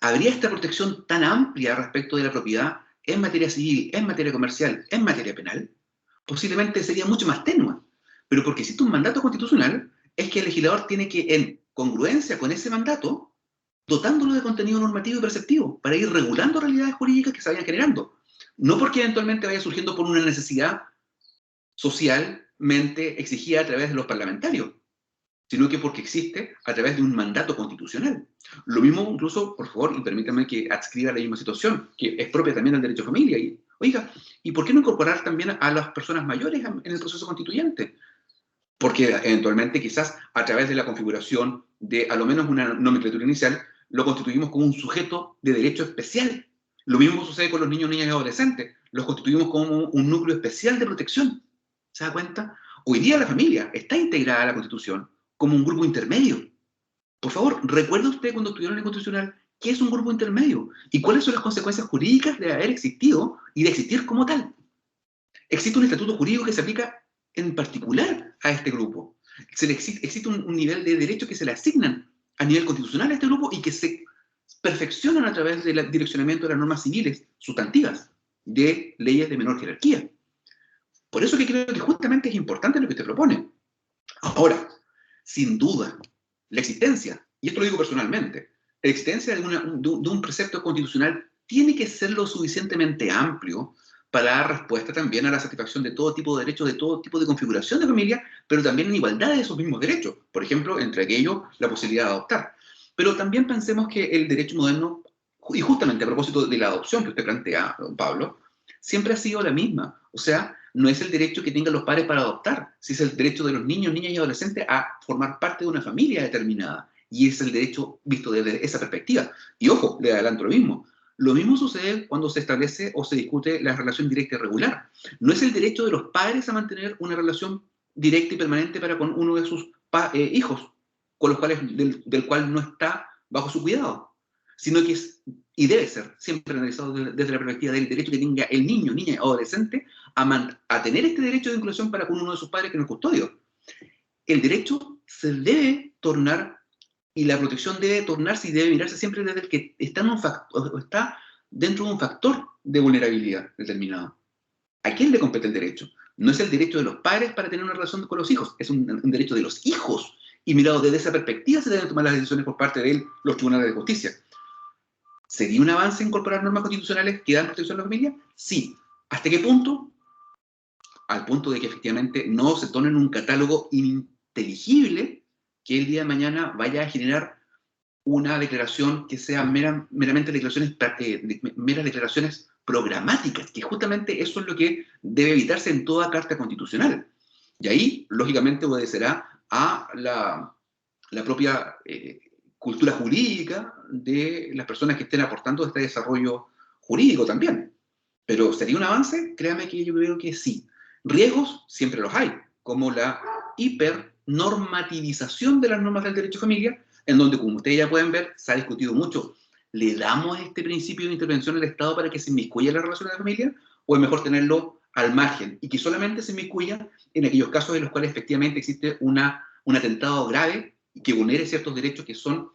¿Habría esta protección tan amplia respecto de la propiedad en materia civil, en materia comercial, en materia penal? Posiblemente sería mucho más tenue, pero porque existe un mandato constitucional, es que el legislador tiene que, en congruencia con ese mandato, dotándolo de contenido normativo y perceptivo, para ir regulando realidades jurídicas que se vayan generando. No porque eventualmente vaya surgiendo por una necesidad socialmente exigida a través de los parlamentarios, sino que porque existe a través de un mandato constitucional. Lo mismo incluso, por favor, y permítanme que adscriba la misma situación, que es propia también del derecho a familia. Y, oiga, ¿y por qué no incorporar también a las personas mayores en el proceso constituyente? Porque eventualmente quizás a través de la configuración de a lo menos una nomenclatura inicial, lo constituimos como un sujeto de derecho especial. Lo mismo sucede con los niños, niñas y adolescentes. Los constituimos como un núcleo especial de protección. ¿Se da cuenta? Hoy día la familia está integrada a la Constitución como un grupo intermedio. Por favor, ¿recuerda usted cuando estuvieron en el Constitucional qué es un grupo intermedio? ¿Y cuáles son las consecuencias jurídicas de haber existido y de existir como tal? Existe un estatuto jurídico que se aplica en particular a este grupo. Existe un nivel de derechos que se le asignan a nivel constitucional a este grupo y que se perfeccionan a través del direccionamiento de las normas civiles sustantivas de leyes de menor jerarquía. Por eso que creo que justamente es importante lo que usted propone. Ahora, sin duda, la existencia, y esto lo digo personalmente, la existencia de un precepto constitucional tiene que ser lo suficientemente amplio para dar respuesta también a la satisfacción de todo tipo de derechos, de todo tipo de configuración de familia, pero también en igualdad de esos mismos derechos. Por ejemplo, entre aquellos, la posibilidad de adoptar. Pero también pensemos que el derecho moderno, y justamente a propósito de la adopción que usted plantea, don Pablo, siempre ha sido la misma. O sea, no es el derecho que tengan los padres para adoptar, si es el derecho de los niños, niñas y adolescentes a formar parte de una familia determinada. Y es el derecho visto desde esa perspectiva. Y ojo, le adelanto lo mismo. Lo mismo sucede cuando se establece o se discute la relación directa y regular. No es el derecho de los padres a mantener una relación directa y permanente para con uno de sus hijos, con los cuales, del cual no está bajo su cuidado, sino que es, y debe ser, siempre analizado desde la perspectiva del derecho que tenga el niño, niña o adolescente a tener este derecho de vinculación para con uno de sus padres que no es custodio. El derecho se debe tornar, y la protección debe tornarse y debe mirarse siempre desde el que está, está dentro de un factor de vulnerabilidad determinado. ¿A quién le compete el derecho? No es el derecho de los padres para tener una relación con los hijos, es un derecho de los hijos. Y mirado desde esa perspectiva se deben tomar las decisiones por parte de los tribunales de justicia. ¿Sería un avance incorporar normas constitucionales que dan protección a la familia? Sí. ¿Hasta qué punto? Al punto de que efectivamente no se torne en un catálogo ininteligible que el día de mañana vaya a generar una declaración que sea meramente meras declaraciones programáticas, que justamente eso es lo que debe evitarse en toda carta constitucional. Y ahí, lógicamente, obedecerá a la propia cultura jurídica de las personas que estén aportando este desarrollo jurídico también. Pero ¿sería un avance? Créame que yo creo que sí. Riesgos siempre los hay, como la hipernormativización de las normas del derecho a familia, en donde, como ustedes ya pueden ver, se ha discutido mucho. ¿Le damos este principio de intervención al Estado para que se inmiscuya en las relaciones de familia? ¿O es mejor tenerlo al margen y que solamente se inmiscuya en aquellos casos en los cuales efectivamente existe un atentado grave y que vulnere ciertos derechos que son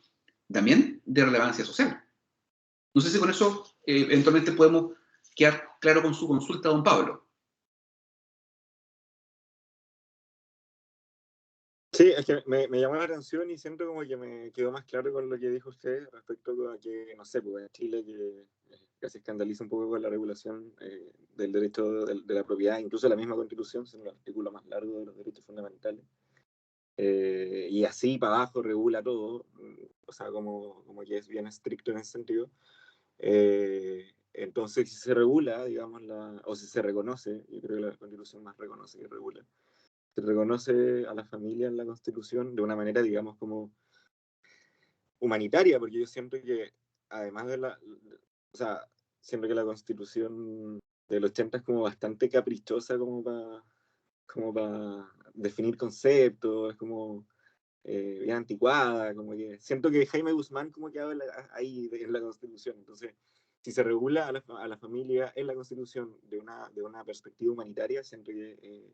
también de relevancia social? No sé si con eso eventualmente podemos quedar claro con su consulta, don Pablo. Sí, es que me llamó la atención y siento como que me quedó más claro con lo que dijo usted respecto a que, no sé, pues en Chile que se escandaliza un poco con la regulación del derecho de la propiedad, incluso la misma Constitución, siendo el artículo más largo de los derechos fundamentales. Y así para abajo regula todo, o sea, como que es bien estricto en ese sentido. Entonces, si se regula, digamos, o si se reconoce, yo creo que la Constitución más reconoce que regula, se reconoce a la familia en la Constitución de una manera, digamos, como humanitaria, porque yo siento que, además o sea, siento que la Constitución del 80 es como bastante caprichosa como para definir conceptos, es como bien anticuada, como que siento que Jaime Guzmán como que habla ahí en la Constitución, entonces si se regula a la familia en la Constitución de una perspectiva humanitaria, siento que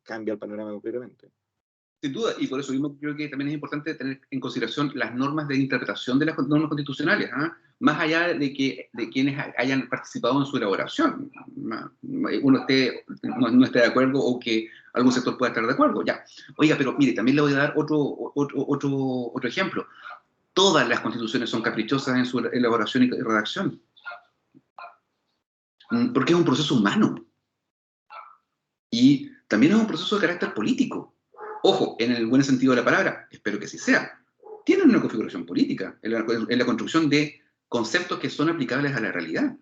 cambia el panorama completamente. Sin duda, y por eso mismo creo que también es importante tener en consideración las normas de interpretación de las normas constitucionales, ¿ah? Más allá de quienes hayan participado en su elaboración. Uno no esté de acuerdo o que algún sector pueda estar de acuerdo, ya. Oiga, pero mire, también le voy a dar otro ejemplo. Todas las constituciones son caprichosas en su elaboración y redacción, porque es un proceso humano. Y también es un proceso de carácter político. Ojo, en el buen sentido de la palabra, espero que así sea. Tienen una configuración política en la construcción de conceptos que son aplicables a la realidad.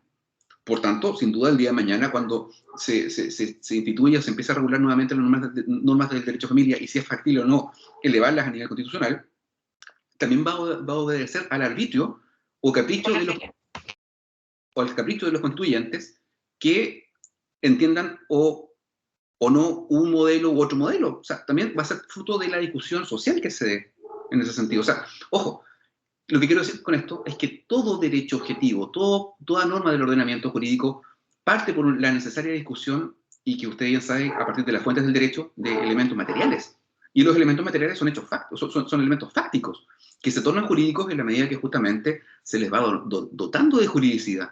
Por tanto, sin duda, el día de mañana, cuando se instituye o se empieza a regular nuevamente las normas del derecho a familia y si es factible o no elevarlas a nivel constitucional, también va a obedecer al arbitrio o al capricho de los constituyentes que entiendan o no un modelo u otro modelo. O sea, también va a ser fruto de la discusión social que se dé en ese sentido. O sea, ojo, lo que quiero decir con esto es que todo derecho objetivo, toda norma del ordenamiento jurídico parte por la necesaria discusión y que usted bien sabe, a partir de las fuentes del derecho, de elementos materiales. Y los elementos materiales son hechos son elementos fácticos, que se tornan jurídicos en la medida que justamente se les va dotando de juridicidad.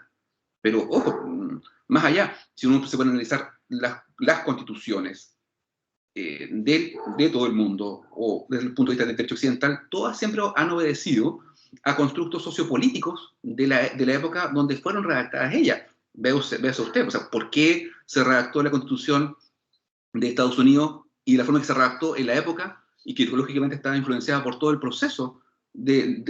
Pero, ojo, más allá, si uno se puede analizar las constituciones de todo el mundo, o desde el punto de vista del derecho occidental, todas siempre han obedecido a constructos sociopolíticos de la época donde fueron redactadas ellas. Véase usted, o sea, ¿por qué se redactó la Constitución de Estados Unidos y la forma que se redactó en la época y que lógicamente estaba influenciada por todo el proceso del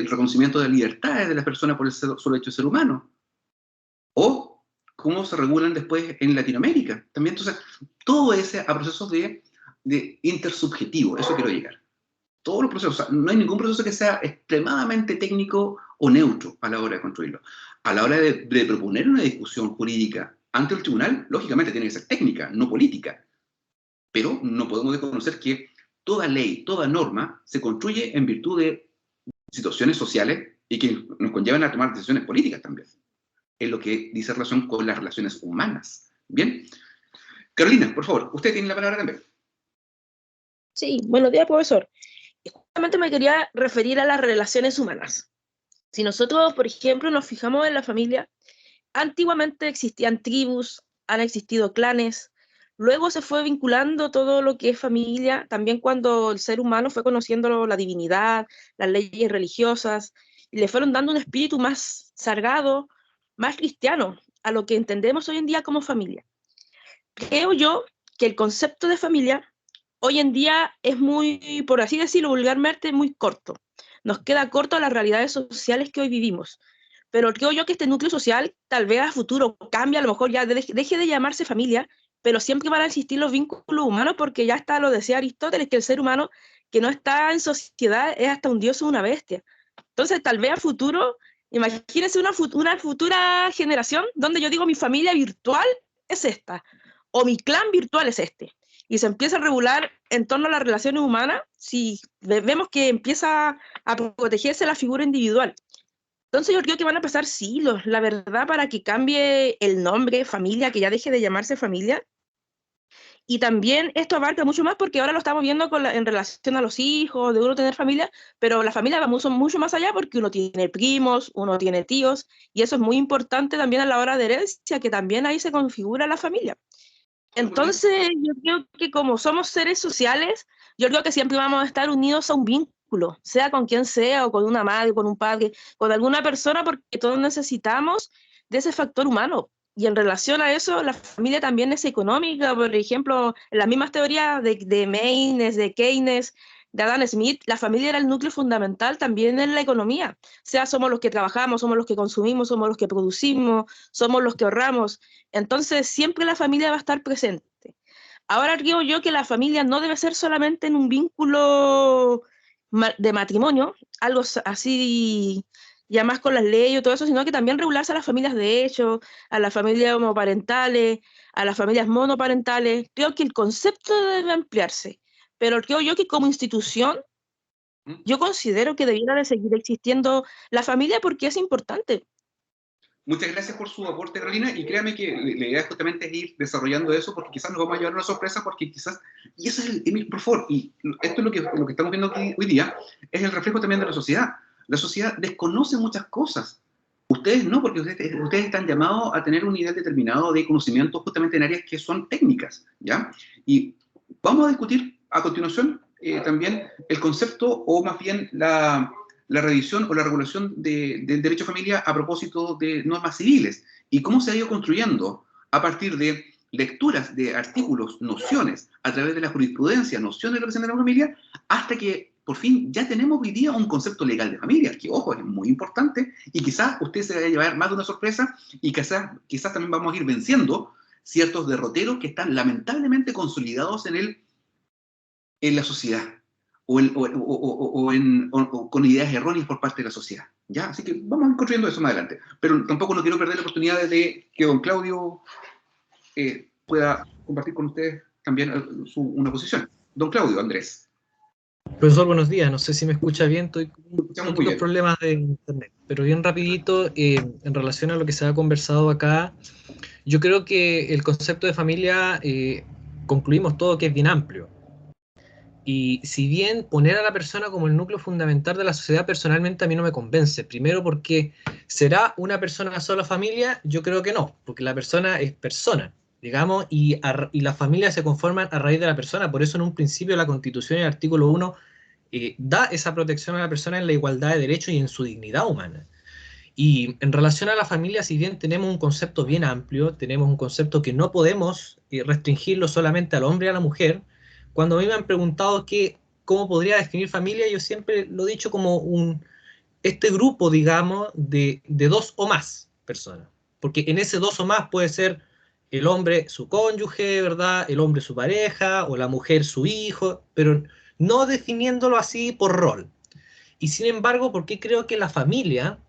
reconocimiento de libertades de las personas por el solo hecho de ser humano? O cómo se regulan después en Latinoamérica. También, entonces, todo ese a procesos de intersubjetivo, eso quiero llegar. Todos los procesos, o sea, no hay ningún proceso que sea extremadamente técnico o neutro a la hora de construirlo. A la hora de proponer una discusión jurídica ante el tribunal, lógicamente tiene que ser técnica, no política. Pero no podemos desconocer que toda ley, toda norma se construye en virtud de situaciones sociales y que nos conllevan a tomar decisiones políticas también. Es lo que dice relación con las relaciones humanas. Bien. Carolina, por favor, usted tiene la palabra también. Sí, buenos días, profesor. Justamente me quería referir a las relaciones humanas. Si nosotros, por ejemplo, nos fijamos en la familia, antiguamente existían tribus, han existido clanes, luego se fue vinculando todo lo que es familia, también cuando el ser humano fue conociendo la divinidad, las leyes religiosas, y le fueron dando un espíritu más sagrado, más cristiano, a lo que entendemos hoy en día como familia. Creo yo que el concepto de familia hoy en día es muy, por así decirlo vulgarmente, muy corto. Nos queda corto a las realidades sociales que hoy vivimos. Pero creo yo que este núcleo social tal vez a futuro cambie, a lo mejor ya deje de llamarse familia, pero siempre van a existir los vínculos humanos porque ya está, lo decía Aristóteles, que el ser humano que no está en sociedad es hasta un dios o una bestia. Entonces tal vez a futuro, imagínense una futura generación donde yo digo mi familia virtual es esta, o mi clan virtual es este. Y se empieza a regular en torno a las relaciones humanas, si vemos que empieza a protegerse la figura individual. Entonces yo creo que van a pasar siglos, la verdad, para que cambie el nombre familia, que ya deje de llamarse familia. Y también esto abarca mucho más porque ahora lo estamos viendo en relación a los hijos, de uno tener familia, pero la familia va mucho más allá porque uno tiene primos, uno tiene tíos, y eso es muy importante también a la hora de herencia, que también ahí se configura la familia. Entonces, yo creo que como somos seres sociales, yo creo que siempre vamos a estar unidos a un vínculo, sea con quien sea, o con una madre, con un padre, con alguna persona, porque todos necesitamos de ese factor humano. Y en relación a eso, la familia también es económica. Por ejemplo, en las mismas teorías de Keynes, de Adam Smith, la familia era el núcleo fundamental también en la economía. O sea, somos los que trabajamos, somos los que consumimos, somos los que producimos, somos los que ahorramos. Entonces, siempre la familia va a estar presente. Ahora digo yo que la familia no debe ser solamente en un vínculo de matrimonio, algo así, ya más con las leyes y todo eso, sino que también regularse a las familias de hecho, a las familias homoparentales, a las familias monoparentales. Creo que el concepto debe ampliarse, pero creo yo que como institución, yo considero que debiera de seguir existiendo la familia porque es importante. Muchas gracias por su aporte, Carolina, y créame que la idea justamente es ir desarrollando eso, porque quizás nos vamos a llevar una sorpresa, porque quizás, y eso es por favor, y esto es lo que estamos viendo aquí hoy día, es el reflejo también de la sociedad. La sociedad desconoce muchas cosas. Ustedes no, porque ustedes están llamados a tener un nivel determinado de conocimiento justamente en áreas que son técnicas, ¿ya? Y vamos a discutir a continuación también el concepto, o más bien la revisión o la regulación del derecho a familia a propósito de normas civiles y cómo se ha ido construyendo a partir de lecturas de artículos, nociones, a través de la jurisprudencia, nociones de lo que se llama la familia, hasta que por fin ya tenemos hoy día un concepto legal de familia, que ojo, es muy importante, y quizás usted se vaya a llevar más de una sorpresa, y quizás también vamos a ir venciendo ciertos derroteros que están lamentablemente consolidados en la sociedad, o con ideas erróneas por parte de la sociedad, ¿ya? Así que vamos a ir construyendo eso más adelante. Pero tampoco no quiero perder la oportunidad de que don Claudio pueda compartir con ustedes también una posición. Don Claudio, Andrés. Profesor, buenos días. No sé si me escucha bien, estoy con Muy bien. problemas de internet. Pero bien rapidito, en relación a lo que se ha conversado acá, yo creo que el concepto de familia concluimos todo que es bien amplio. Y si bien poner a la persona como el núcleo fundamental de la sociedad, personalmente a mí no me convence. Primero porque ¿será una persona sola familia? Yo creo que no, porque la persona es persona, digamos, y las familias se conforman a raíz de la persona. Por eso en un principio la Constitución, en el artículo 1, da esa protección a la persona en la igualdad de derechos y en su dignidad humana. Y en relación a la familia, si bien tenemos un concepto bien amplio, tenemos un concepto que no podemos restringirlo solamente al hombre y a la mujer. Cuando a mí me han preguntado cómo podría definir familia, yo siempre lo he dicho como este grupo, digamos, de dos o más personas. Porque en ese dos o más puede ser el hombre su cónyuge, ¿verdad? El hombre su pareja, o la mujer su hijo, pero no definiéndolo así por rol. Y sin embargo, ¿por qué creo que la familia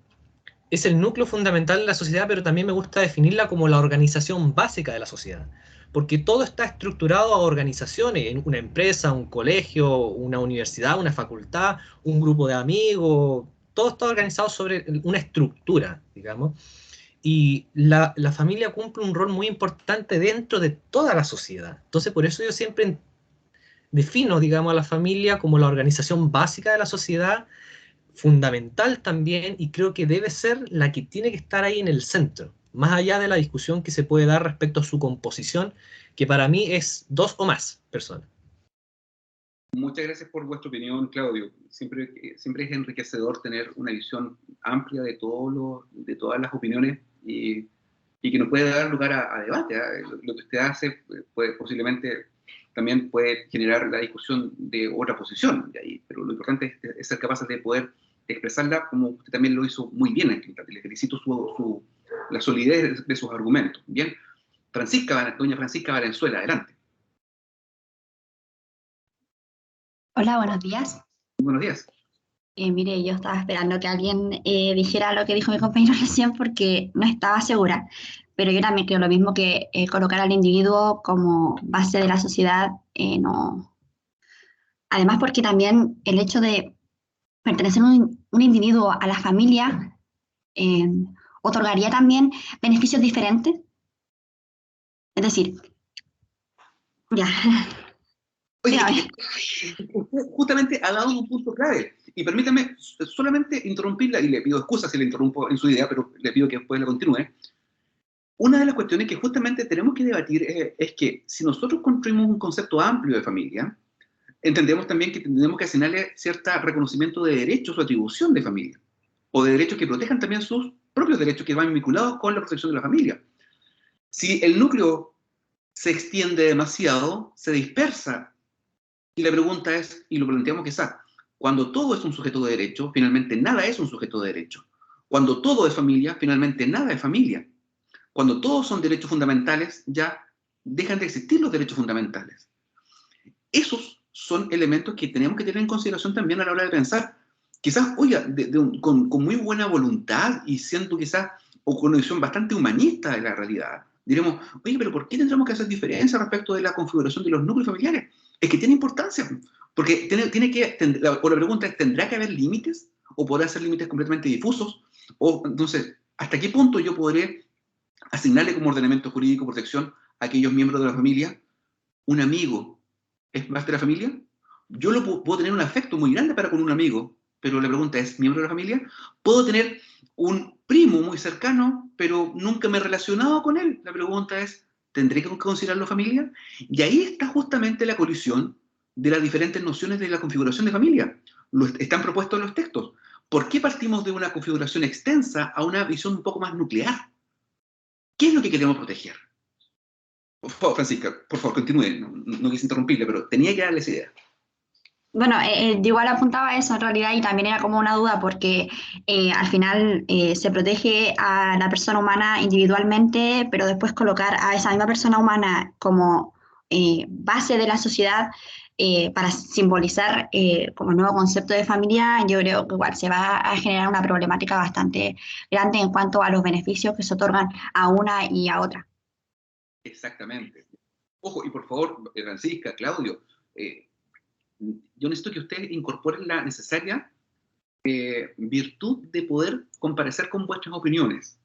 es el núcleo fundamental de la sociedad, pero también me gusta definirla como la organización básica de la sociedad? Porque todo está estructurado a organizaciones, en una empresa, un colegio, una universidad, una facultad, un grupo de amigos, todo está organizado sobre una estructura, digamos. Y la familia cumple un rol muy importante dentro de toda la sociedad. Entonces, por eso yo siempre defino, digamos, a la familia como la organización básica de la sociedad, fundamental también, y creo que debe ser la que tiene que estar ahí en el centro, más allá de la discusión que se puede dar respecto a su composición, que para mí es dos o más personas. Muchas gracias por vuestra opinión, Claudio. Siempre es enriquecedor tener una visión amplia de todas las opiniones y que nos puede dar lugar a debate, ¿eh? Lo que usted hace posiblemente también puede generar la discusión de otra posición, pero lo importante es ser capaces de poder expresarla como usted también lo hizo muy bien. Le felicito la solidez de sus argumentos. Bien, doña Francisca Valenzuela, adelante. Hola, buenos días. Buenos días. Mire, yo estaba esperando que alguien dijera lo que dijo mi compañero recién porque no estaba segura, pero yo también creo lo mismo, que colocar al individuo como base de la sociedad, no. Además, porque también el hecho de pertenecer un individuo a la familia otorgaría también beneficios diferentes. Es decir, ya. Oye, usted justamente ha dado un punto clave, y permítame solamente interrumpirla, y le pido excusas si le interrumpo en su idea, pero le pido que después la continúe. una de las cuestiones que justamente tenemos que debatir es que si nosotros construimos un concepto amplio de familia, entendemos también que tenemos que asignarle cierto reconocimiento de derechos o atribución de familia, o de derechos que protejan también sus propios derechos que van vinculados con la protección de la familia. Si el núcleo se extiende demasiado, se dispersa, y la pregunta es, y lo planteamos quizás, cuando todo es un sujeto de derecho, finalmente nada es un sujeto de derecho. Cuando todo es familia, finalmente nada es familia. Cuando todos son derechos fundamentales, ya dejan de existir los derechos fundamentales. Esos son elementos que tenemos que tener en consideración también a la hora de pensar. Quizás, oiga, con muy buena voluntad y siendo quizás, o con una visión bastante humanista de la realidad, diremos, oye, pero ¿por qué tendremos que hacer diferencia respecto de la configuración de los núcleos familiares? Es que tiene importancia, porque la pregunta es, ¿tendrá que haber límites? ¿O podrá ser límites completamente difusos? O entonces, ¿hasta qué punto yo podré asignarle como ordenamiento jurídico protección a aquellos miembros de la familia? Un amigo es parte de la familia. Yo puedo tener un afecto muy grande para con un amigo, pero la pregunta es, ¿miembro de la familia? Puedo tener un primo muy cercano, pero nunca me he relacionado con él. La pregunta es, ¿tendré que considerarlo familia? Y ahí está justamente la colisión de las diferentes nociones de la configuración de familia. Están propuestos en los textos. ¿Por qué partimos de una configuración extensa a una visión un poco más nuclear? ¿Qué es lo que queremos proteger? Por favor, Francisca, por favor, continúe. No quise interrumpirle, pero tenía que darle esa idea. Bueno, yo igual apuntaba a eso en realidad y también era como una duda porque al final se protege a la persona humana individualmente, pero después colocar a esa misma persona humana como base de la sociedad para simbolizar como nuevo concepto de familia, yo creo que igual se va a generar una problemática bastante grande en cuanto a los beneficios que se otorgan a una y a otra. Exactamente. Ojo, y por favor, Francisca, Claudio, yo necesito que ustedes incorporen la necesaria virtud de poder comparecer con vuestras opiniones,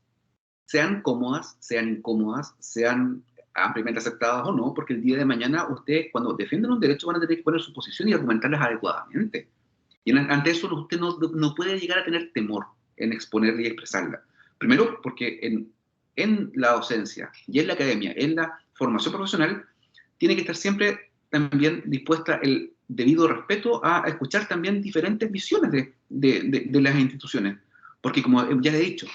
sean cómodas, sean incómodas, sean ampliamente aceptadas o no, porque el día de mañana ustedes, cuando defienden un derecho, van a tener que poner su posición y argumentarlas adecuadamente. Y ante eso usted no puede llegar a tener temor en exponerla y expresarla. Primero, porque en la docencia y en la academia, en la formación profesional, tiene que estar siempre también dispuesta el debido respeto a escuchar también diferentes visiones de las instituciones. Porque como ya le he dicho,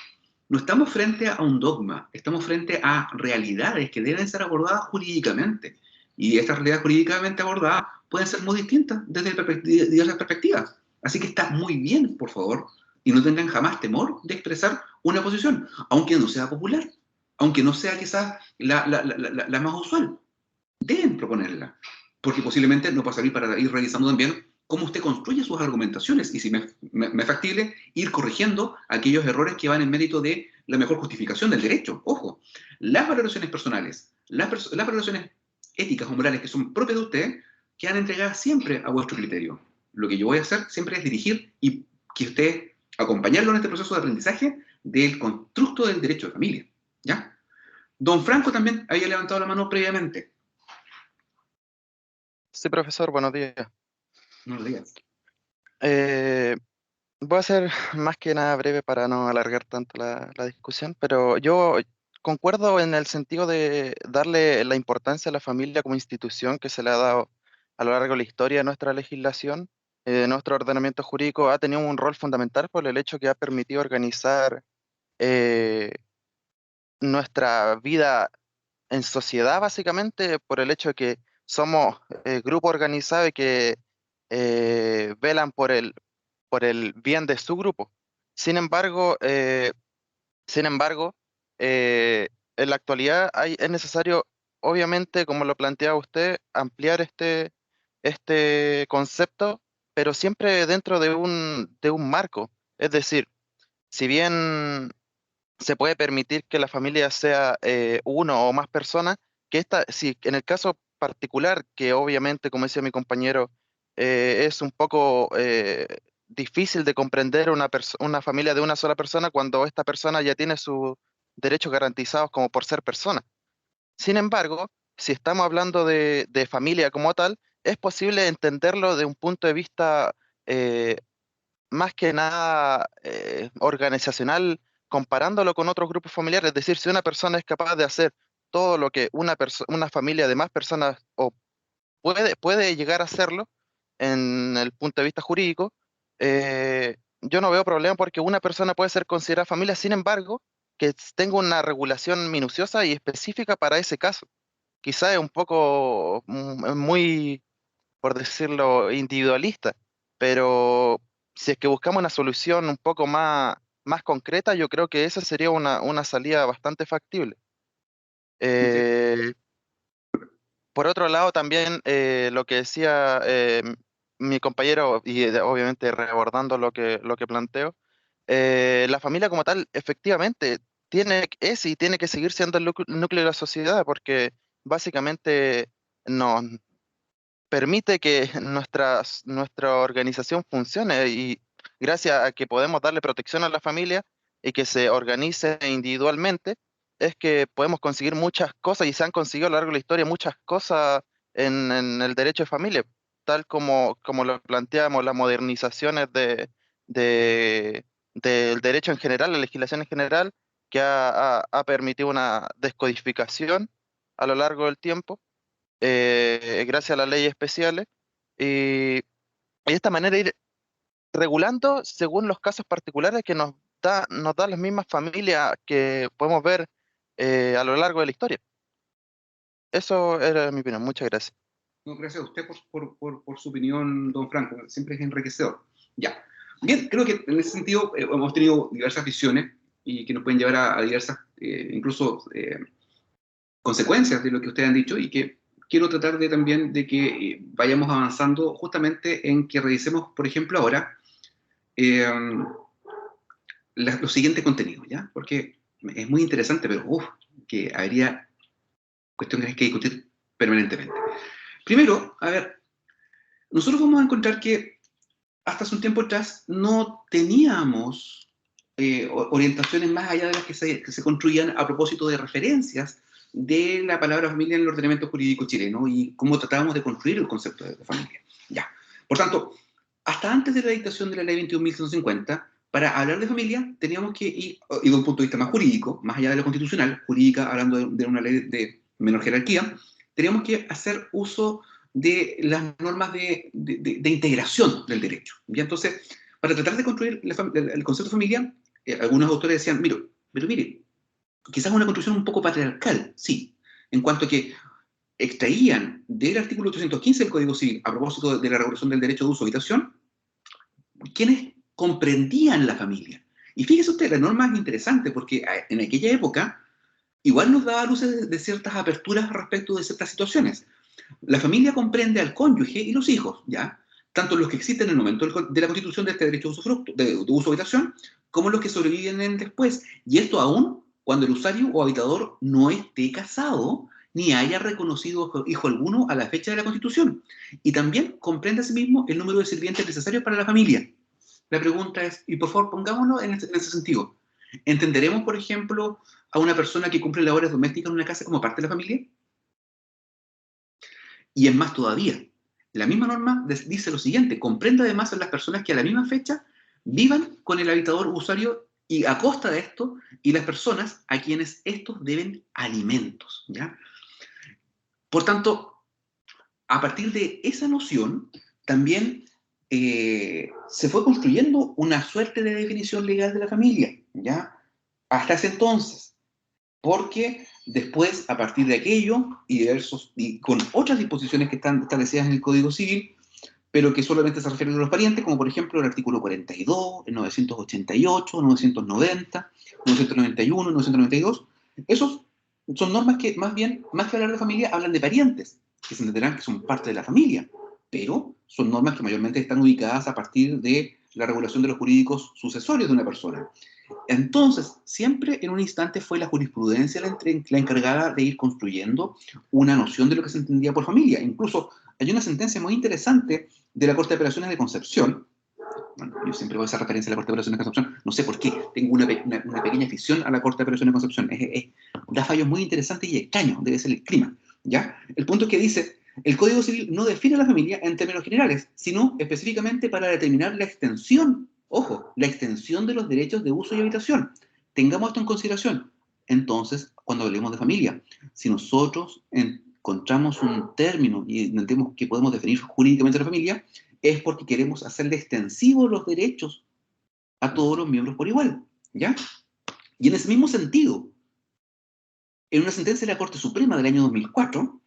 no estamos frente a un dogma, estamos frente a realidades que deben ser abordadas jurídicamente. Y estas realidades jurídicamente abordadas pueden ser muy distintas desde diversas perspectivas. Así que está muy bien, por favor, y no tengan jamás temor de expresar una posición, aunque no sea popular, aunque no sea quizás la más usual. Deben proponerla, porque posiblemente nos va a servir para ir revisando también cómo usted construye sus argumentaciones y si me es factible ir corrigiendo aquellos errores que van en mérito de la mejor justificación del derecho. Ojo, las valoraciones personales, las valoraciones éticas o morales que son propias de usted, quedan entregadas siempre a vuestro criterio. Lo que yo voy a hacer siempre es dirigir y que usted acompañarlo en este proceso de aprendizaje del constructo del derecho de familia. ¿Ya? Don Franco también había levantado la mano previamente. Sí, profesor, buenos días. No lo digas. Voy a ser más que nada breve para no alargar tanto la discusión, pero yo concuerdo en el sentido de darle la importancia a la familia como institución que se le ha dado a lo largo de la historia de nuestra legislación. Nuestro ordenamiento jurídico ha tenido un rol fundamental por el hecho que ha permitido organizar eh, nuestra vida en sociedad, básicamente, por el hecho de que somos grupo organizado y que velan por el bien de su grupo. Sin embargo, sin embargo, eh, en la actualidad es necesario, obviamente, como lo planteaba usted, ampliar este concepto, pero siempre dentro de un marco. Es decir, si bien se puede permitir que la familia sea uno o más personas, que si en el caso particular, que obviamente, como decía mi compañero, es un poco difícil de comprender una familia de una sola persona cuando esta persona ya tiene sus derechos garantizados como por ser persona. Sin embargo, si estamos hablando de familia como tal, es posible entenderlo de un punto de vista eh, más que nada organizacional comparándolo con otros grupos familiares, es decir, si una persona es capaz de hacer todo lo que una familia de más personas o puede llegar a hacerlo en el punto de vista jurídico, yo no veo problema porque una persona puede ser considerada familia, sin embargo, que tenga una regulación minuciosa y específica para ese caso. Quizá es un poco muy, por decirlo, individualista, pero si es que buscamos una solución un poco más concreta, yo creo que esa sería una salida bastante factible. Sí. Eh, por otro lado, también lo que decía mi compañero, y obviamente rebordando lo que planteo, la familia como tal, efectivamente, es y tiene que seguir siendo el núcleo de la sociedad, porque básicamente nos permite que nuestra organización funcione y gracias a que podemos darle protección a la familia y que se organice individualmente, es que podemos conseguir muchas cosas y se han conseguido a lo largo de la historia muchas cosas en el derecho de familia, tal como lo planteamos, las modernizaciones de- del derecho en general, la legislación en general, que ha permitido una descodificación a lo largo del tiempo gracias a las leyes especiales, y de esta manera ir regulando según los casos particulares que nos da las mismas familias que podemos ver a lo largo de la historia. Eso era mi opinión. Muchas gracias. No, gracias a usted por su opinión, don Franco. Siempre es enriquecedor. Ya. Bien, creo que en ese sentido hemos tenido diversas visiones y que nos pueden llevar a diversas, incluso consecuencias de lo que ustedes han dicho y que quiero tratar de también de que vayamos avanzando justamente en que revisemos, por ejemplo, ahora eh, los siguientes contenidos, ¿ya? Porque es muy interesante, pero que habría cuestiones que discutir permanentemente. Primero, a ver, nosotros vamos a encontrar que hasta hace un tiempo atrás no teníamos orientaciones más allá de las que se construían a propósito de referencias de la palabra familia en el ordenamiento jurídico chileno y cómo tratábamos de construir el concepto de familia. Ya. Por tanto, hasta antes de la dictación de la ley 21.150, para hablar de familia teníamos que ir, y de un punto de vista más jurídico, más allá de lo constitucional, jurídica, hablando de una ley de menor jerarquía, teníamos que hacer uso de las normas de integración del derecho. ¿Ya? Entonces, para tratar de construir el concepto de familia, algunos autores decían, mire, quizás una construcción un poco patriarcal, sí, en cuanto a que extraían del artículo 815 del Código Civil, a propósito de la regulación del derecho de uso o habitación, quienes comprendían la familia. Y fíjese usted, la norma es interesante porque en aquella época igual nos daba luces de ciertas aperturas respecto de ciertas situaciones. La familia comprende al cónyuge y los hijos, ¿ya? Tanto los que existen en el momento de la constitución de este derecho de usufructo, de uso o habitación, como los que sobreviven después. Y esto aún cuando el usuario o habitador no esté casado ni haya reconocido hijo alguno a la fecha de la constitución. Y también comprende asimismo el número de sirvientes necesarios para la familia. La pregunta es, y por favor pongámonos en ese sentido, ¿entenderemos, por ejemplo, a una persona que cumple labores domésticas en una casa como parte de la familia? Y es más todavía, la misma norma dice lo siguiente, comprende además a las personas que a la misma fecha vivan con el habitador usuario y a costa de esto, y las personas a quienes estos deben alimentos, ¿ya? Por tanto, a partir de esa noción, también se fue construyendo una suerte de definición legal de la familia, ¿ya? Hasta ese entonces, porque después, a partir de aquello, y con otras disposiciones que están establecidas en el Código Civil, pero que solamente se refieren a los parientes, como por ejemplo el artículo 42, el 988, 990, 991, 992, esos son normas que más bien, más que hablar de familia, hablan de parientes, que se entenderán que son parte de la familia, pero son normas que mayormente están ubicadas a partir de la regulación de los jurídicos sucesorios de una persona. Entonces, siempre en un instante fue la jurisprudencia la encargada de ir construyendo una noción de lo que se entendía por familia. Incluso hay una sentencia muy interesante de la Corte de Apelaciones de Concepción. Bueno, yo siempre voy a hacer referencia a la Corte de Apelaciones de Concepción. No sé por qué, tengo una pequeña afición a la Corte de Apelaciones de Concepción. Da fallos muy interesantes y extraños, debe ser el clima. ¿Ya? El punto es que dice, el Código Civil no define a la familia en términos generales, sino específicamente para determinar la extensión, ojo, la extensión de los derechos de uso y habitación, tengamos esto en consideración. Entonces, cuando hablemos de familia, si nosotros encontramos un término y entendemos que podemos definir jurídicamente la familia, es porque queremos hacerle extensivos los derechos a todos los miembros por igual, ¿ya? Y en ese mismo sentido, en una sentencia de la Corte Suprema del año 2004,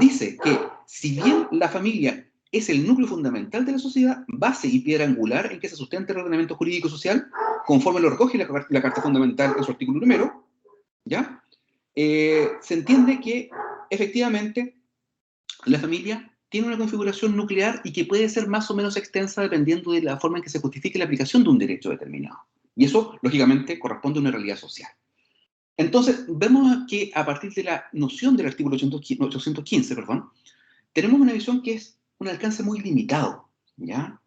dice que si bien la familia es el núcleo fundamental de la sociedad, base y piedra angular en que se sustenta el ordenamiento jurídico y social, conforme lo recoge la Carta Fundamental en su artículo primero, ¿ya? Se entiende que efectivamente la familia tiene una configuración nuclear y que puede ser más o menos extensa dependiendo de la forma en que se justifique la aplicación de un derecho determinado. Y eso, lógicamente, corresponde a una realidad social. Entonces, vemos que a partir de la noción del artículo 815, tenemos una visión que es un alcance muy limitado, ¿ya?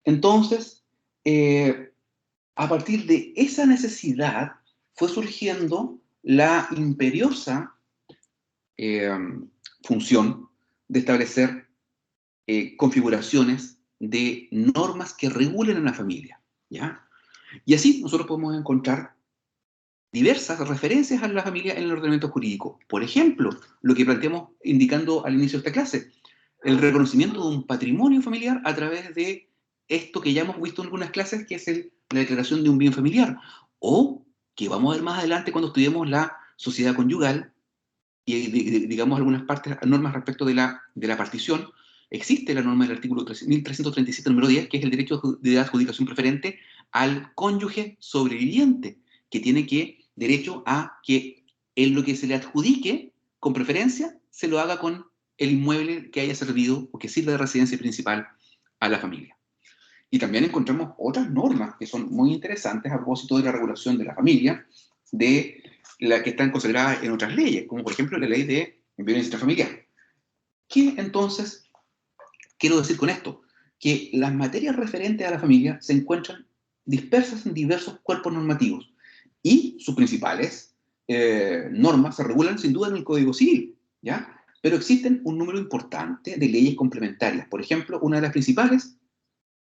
Entonces, a partir de esa necesidad fue surgiendo la imperiosa función de establecer configuraciones de normas que regulen a la familia, ¿ya? Y así nosotros podemos encontrar diversas referencias a la familia en el ordenamiento jurídico. Por ejemplo, lo que planteamos indicando al inicio de esta clase, el reconocimiento de un patrimonio familiar a través de esto que ya hemos visto en algunas clases, que es la declaración de un bien familiar, o que vamos a ver más adelante cuando estudiemos la sociedad conyugal y digamos algunas normas respecto de la partición. Existe la norma del artículo 1337, número 10, que es el derecho de adjudicación preferente al cónyuge sobreviviente, que tiene derecho a que en lo que se le adjudique con preferencia se lo haga con el inmueble que haya servido o que sirva de residencia principal a la familia. Y también encontramos otras normas que son muy interesantes a propósito de la regulación de la familia, de la que están consagradas en otras leyes, como por ejemplo la ley de violencia intrafamiliar. ¿Qué entonces quiero decir con esto? Que las materias referentes a la familia se encuentran dispersas en diversos cuerpos normativos y sus principales normas se regulan sin duda en el Código Civil, ¿ya? Pero existen un número importante de leyes complementarias. Por ejemplo, una de las principales,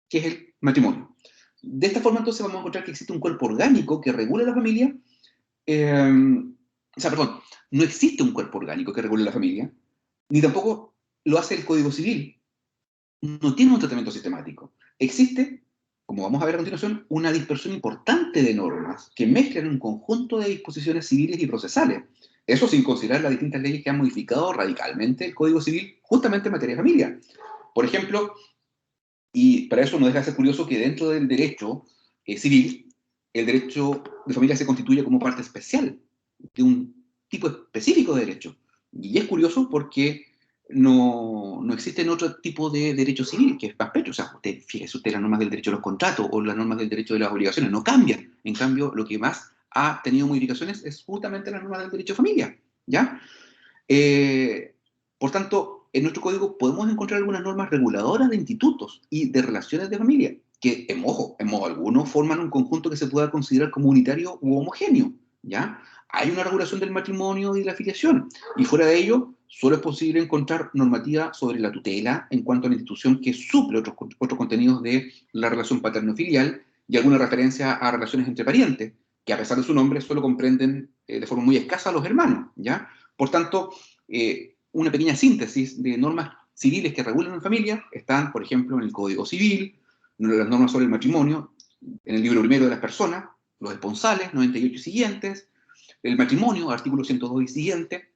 que es el matrimonio. De esta forma, entonces, vamos a encontrar que existe un cuerpo orgánico que regula la familia. No existe un cuerpo orgánico que regule la familia, ni tampoco lo hace el Código Civil. No tiene un tratamiento sistemático. Existe, como vamos a ver a continuación, una dispersión importante de normas que mezclan un conjunto de disposiciones civiles y procesales. Eso sin considerar las distintas leyes que han modificado radicalmente el Código Civil justamente en materia de familia. Por ejemplo, y para eso no deja de ser curioso que dentro del derecho civil, el derecho de familia se constituye como parte especial de un tipo específico de derecho. Y es curioso porque no existe otro tipo de derecho civil, que es más pecho. O sea, fíjese usted las normas del derecho de los contratos o las normas del derecho de las obligaciones, no cambian. En cambio, lo que más ha tenido modificaciones es justamente la norma del derecho de familia, ¿ya? Por tanto, en nuestro código podemos encontrar algunas normas reguladoras de institutos y de relaciones de familia, que en modo alguno forman un conjunto que se pueda considerar como unitario u homogéneo, ¿ya? Hay una regulación del matrimonio y de la filiación, y fuera de ello, solo es posible encontrar normativa sobre la tutela en cuanto a la institución que suple otros contenidos de la relación paterno-filial y alguna referencia a relaciones entre parientes, que a pesar de su nombre solo comprenden de forma muy escasa a los hermanos, ¿ya? Por tanto, una pequeña síntesis de normas civiles que regulan la familia están, por ejemplo, en el Código Civil, las normas sobre el matrimonio, en el libro primero de las personas, los esponsales, 98 y siguientes, el matrimonio, artículo 102 y siguiente,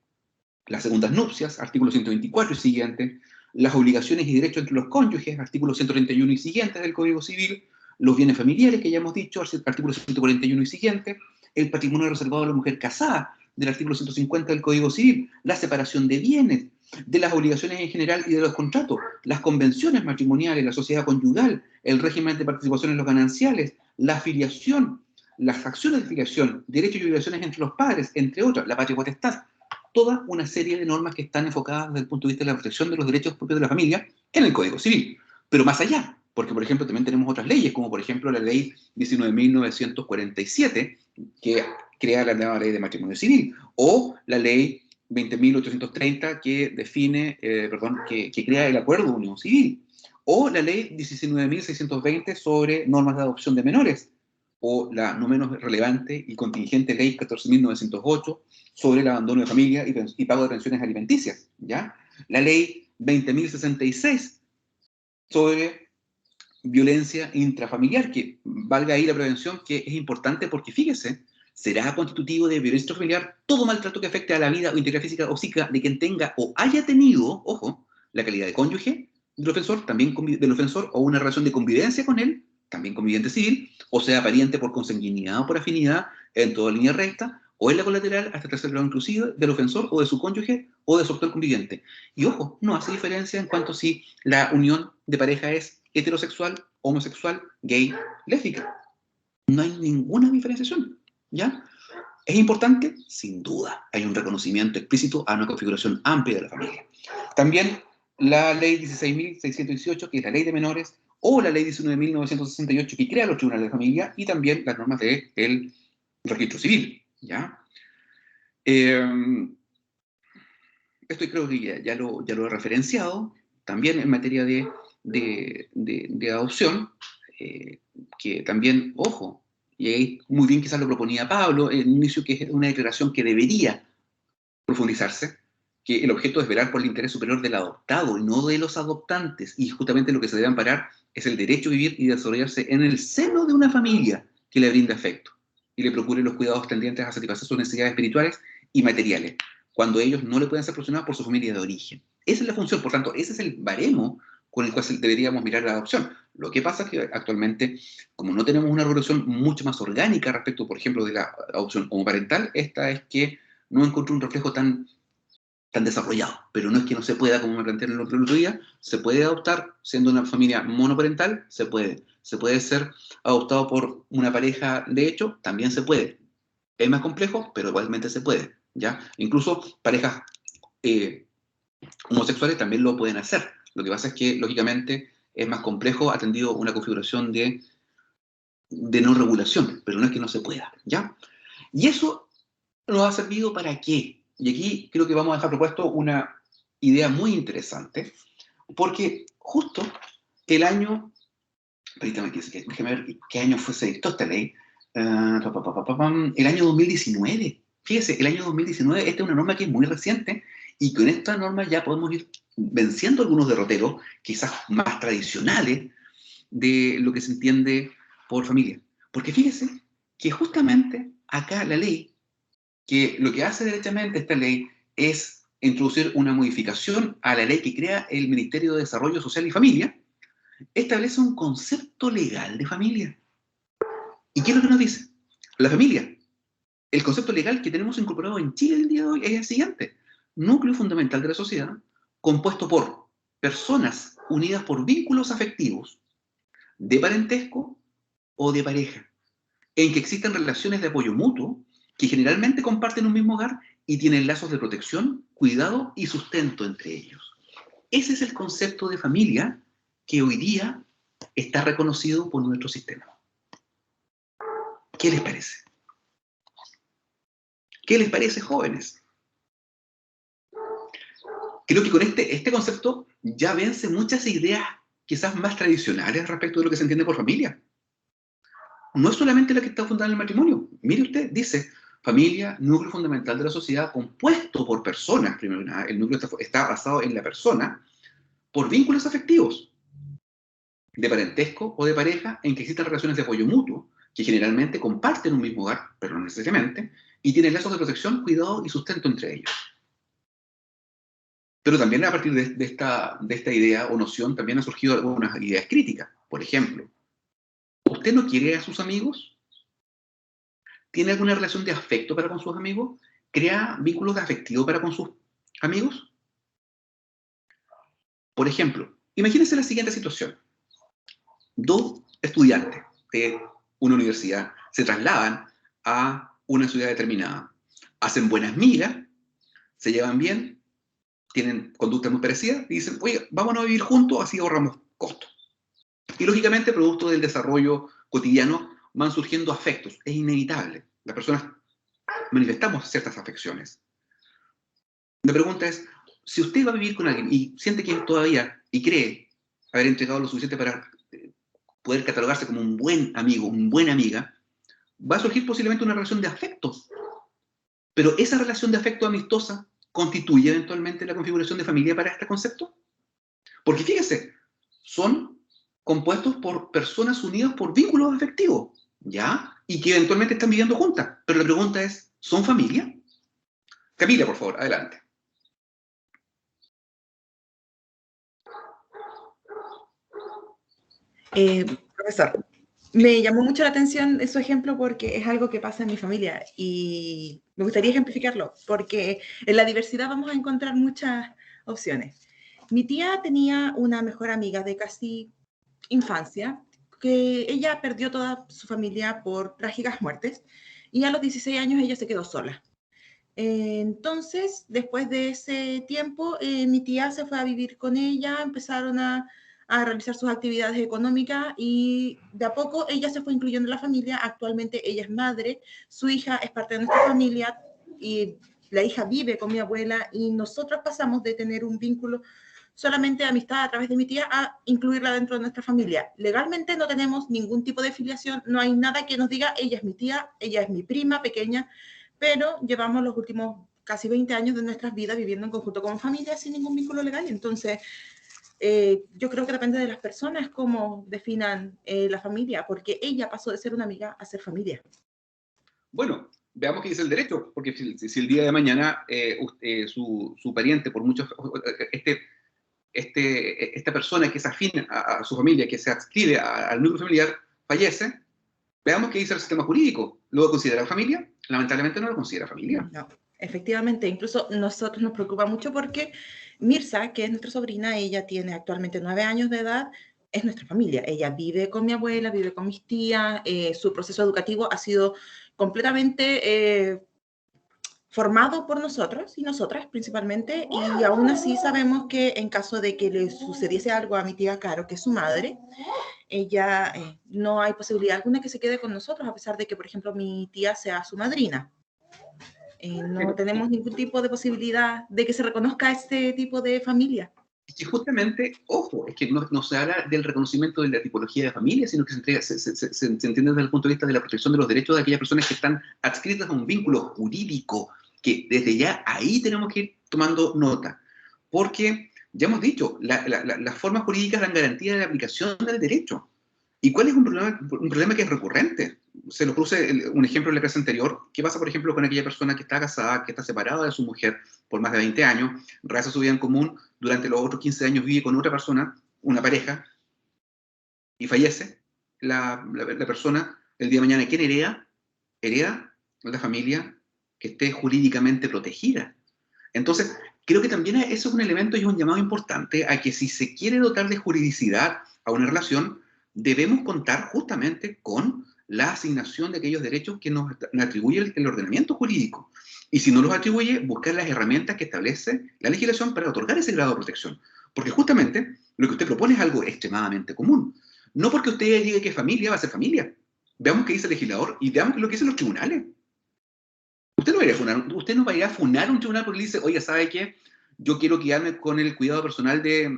las segundas nupcias, artículo 124 y siguiente, las obligaciones y derechos entre los cónyuges, artículo 131 y siguientes del Código Civil, los bienes familiares, que ya hemos dicho, artículo 141 y siguiente, el patrimonio reservado a la mujer casada, del artículo 150 del Código Civil, la separación de bienes, de las obligaciones en general y de los contratos, las convenciones matrimoniales, la sociedad conyugal, el régimen de participación en los gananciales, la filiación, las acciones de filiación, derechos y obligaciones entre los padres, entre otras, la patria potestad, toda una serie de normas que están enfocadas desde el punto de vista de la protección de los derechos propios de la familia en el Código Civil. Pero más allá, porque por ejemplo también tenemos otras leyes, como por ejemplo la ley 19.947, que crea la nueva ley de matrimonio civil, o la ley 20.830 que define, que crea el acuerdo de unión civil, o la ley 19.620 sobre normas de adopción de menores, o la no menos relevante y contingente Ley 14.908 sobre el abandono de familia y pago de pensiones alimenticias, ¿ya? La Ley 20.066 sobre violencia intrafamiliar, que valga ahí la prevención, que es importante porque, fíjese, será constitutivo de violencia intrafamiliar todo maltrato que afecte a la vida o integridad física o psíquica de quien tenga o haya tenido, ojo, la calidad de cónyuge del ofensor, también del ofensor, o una relación de convivencia con él, también conviviente civil, o sea, pariente por consanguinidad o por afinidad en toda línea recta, o en la colateral hasta tercer grado inclusive, del ofensor o de su cónyuge o de su actual conviviente. Y ojo, no hace diferencia en cuanto si la unión de pareja es heterosexual, homosexual, gay, lésbica. No hay ninguna diferenciación, ¿ya? ¿Es importante? Sin duda. Hay un reconocimiento explícito a una configuración amplia de la familia. También la ley 16.618, que es la ley de menores, o la ley 19.968, que crea los tribunales de familia, y también las normas del registro civil, ¿ya? Esto creo que ya lo he referenciado, también en materia de adopción, que también, ojo, y ahí muy bien quizás lo proponía Pablo en un inicio, que es una declaración que debería profundizarse, que el objeto es velar por el interés superior del adoptado y no de los adoptantes, y justamente lo que se debe amparar es el derecho a vivir y desarrollarse en el seno de una familia que le brinda afecto y le procure los cuidados tendientes a satisfacer sus necesidades espirituales y materiales, cuando ellos no le pueden ser proporcionados por su familia de origen. Esa es la función, por tanto, ese es el baremo con el cual deberíamos mirar la adopción. Lo que pasa es que actualmente, como no tenemos una regulación mucho más orgánica respecto, por ejemplo, de la adopción homoparental, esta es que no encontré un reflejo tan desarrollado, pero no es que no se pueda, como me plantearon el otro día, se puede adoptar siendo una familia monoparental, se puede ser adoptado por una pareja de hecho, también se puede. Es más complejo, pero igualmente se puede, ¿ya? Incluso parejas homosexuales también lo pueden hacer. Lo que pasa es que, lógicamente, es más complejo atendido una configuración de no regulación, pero no es que no se pueda, ¿ya? Y eso nos ha servido ¿para qué? Y aquí creo que vamos a dejar propuesto una idea muy interesante, porque justo el año, permítame, déjeme ver qué año se dictó esta ley, el año 2019. Fíjese, el año 2019, esta es una norma que es muy reciente, y con esta norma ya podemos ir venciendo algunos derroteros, quizás más tradicionales, de lo que se entiende por familia. Porque fíjese que justamente acá la ley, que lo que hace derechamente esta ley es introducir una modificación a la ley que crea el Ministerio de Desarrollo Social y Familia, establece un concepto legal de familia. ¿Y qué es lo que nos dice? La familia, el concepto legal que tenemos incorporado en Chile el día de hoy es el siguiente: núcleo fundamental de la sociedad, compuesto por personas unidas por vínculos afectivos, de parentesco o de pareja, en que existen relaciones de apoyo mutuo que generalmente comparten un mismo hogar y tienen lazos de protección, cuidado y sustento entre ellos. Ese es el concepto de familia que hoy día está reconocido por nuestro sistema. ¿Qué les parece? ¿Qué les parece, jóvenes? Creo que con este concepto ya vence muchas ideas quizás más tradicionales respecto de lo que se entiende por familia. No es solamente la que está fundada en el matrimonio. Mire usted, dice: familia, núcleo fundamental de la sociedad, compuesto por personas, primero que nada, el núcleo está basado en la persona, por vínculos afectivos, de parentesco o de pareja, en que existen relaciones de apoyo mutuo, que generalmente comparten un mismo hogar, pero no necesariamente, y tienen lazos de protección, cuidado y sustento entre ellos. Pero también a partir de esta idea o noción también han surgido algunas ideas críticas. Por ejemplo, ¿usted no quiere a sus amigos? ¿Tiene alguna relación de afecto para con sus amigos? ¿Crea vínculos de afectivo para con sus amigos? Por ejemplo, imagínense la siguiente situación. Dos estudiantes de una universidad se trasladan a una ciudad determinada. Hacen buenas migas, se llevan bien, tienen conductas muy parecidas y dicen: oye, vámonos a vivir juntos, así ahorramos costos. Y lógicamente, producto del desarrollo cotidiano, van surgiendo afectos. Es inevitable. Las personas manifestamos ciertas afecciones. La pregunta es: si usted va a vivir con alguien y siente que todavía, y cree haber entregado lo suficiente para poder catalogarse como un buen amigo, una buena amiga, va a surgir posiblemente una relación de afecto. Pero esa relación de afecto amistosa constituye eventualmente la configuración de familia para este concepto. Porque fíjese, son compuestos por personas unidas por vínculos afectivos, ¿ya? Y que eventualmente están viviendo juntas. Pero la pregunta es, ¿son familia? Camila, por favor, adelante. Profesor, me llamó mucho la atención su ejemplo porque es algo que pasa en mi familia y me gustaría ejemplificarlo porque en la diversidad vamos a encontrar muchas opciones. Mi tía tenía una mejor amiga de casi infancia que ella perdió toda su familia por trágicas muertes y a los 16 años ella se quedó sola. Entonces, después de ese tiempo, mi tía se fue a vivir con ella, empezaron a realizar sus actividades económicas y de a poco ella se fue incluyendo en la familia. Actualmente ella es madre, su hija es parte de nuestra familia y la hija vive con mi abuela y nosotros pasamos de tener un vínculo solamente de amistad a través de mi tía a incluirla dentro de nuestra familia. Legalmente no tenemos ningún tipo de filiación, no hay nada que nos diga ella es mi tía, ella es mi prima pequeña, pero llevamos los últimos casi 20 años de nuestras vidas viviendo en conjunto como familia sin ningún vínculo legal. Entonces, yo creo que depende de las personas cómo definan la familia, porque ella pasó de ser una amiga a ser familia. Bueno, veamos qué dice el derecho, porque si el día de mañana su pariente, por muchos, esta persona que es afín a su familia, que se adscribe al núcleo familiar, fallece, veamos qué dice el sistema jurídico. ¿Lo considera familia? Lamentablemente no lo considera familia. No, efectivamente, incluso nosotros nos preocupa mucho porque Mirza, que es nuestra sobrina, ella tiene actualmente 9 años de edad, es nuestra familia. Ella vive con mi abuela, vive con mis tías, su proceso educativo ha sido completamente formado por nosotros y nosotras principalmente, y aún así sabemos que en caso de que le sucediese algo a mi tía Caro, que es su madre, ella no hay posibilidad alguna que se quede con nosotros, a pesar de que, por ejemplo, mi tía sea su madrina. No tenemos ningún tipo de posibilidad de que se reconozca este tipo de familia. Es que justamente, ojo, es que no se habla del reconocimiento de la tipología de familia, sino que se entiende desde el punto de vista de la protección de los derechos de aquellas personas que están adscritas a un vínculo jurídico, que desde ya ahí tenemos que ir tomando nota. Porque, ya hemos dicho, las formas jurídicas dan garantía de la aplicación del derecho. ¿Y cuál es un problema que es recurrente? Se nos puse un ejemplo en la clase anterior. ¿Qué pasa, por ejemplo, con aquella persona que está casada, que está separada de su mujer por más de 20 años, realiza su vida en común, durante los otros 15 años vive con otra persona, una pareja, y fallece la persona, el día de mañana, ¿quién hereda? Hereda la familia que esté jurídicamente protegida. Entonces, creo que también eso es un elemento y es un llamado importante a que si se quiere dotar de juridicidad a una relación, debemos contar justamente con la asignación de aquellos derechos que nos atribuye el ordenamiento jurídico. Y si no los atribuye, buscar las herramientas que establece la legislación para otorgar ese grado de protección. Porque justamente lo que usted propone es algo extremadamente común. No porque usted diga que es familia, va a ser familia. Veamos qué dice el legislador y veamos lo que dicen los tribunales. Usted no va a ir a funar un tribunal porque le dice, oye, ¿sabe qué? Yo quiero quedarme con el cuidado personal de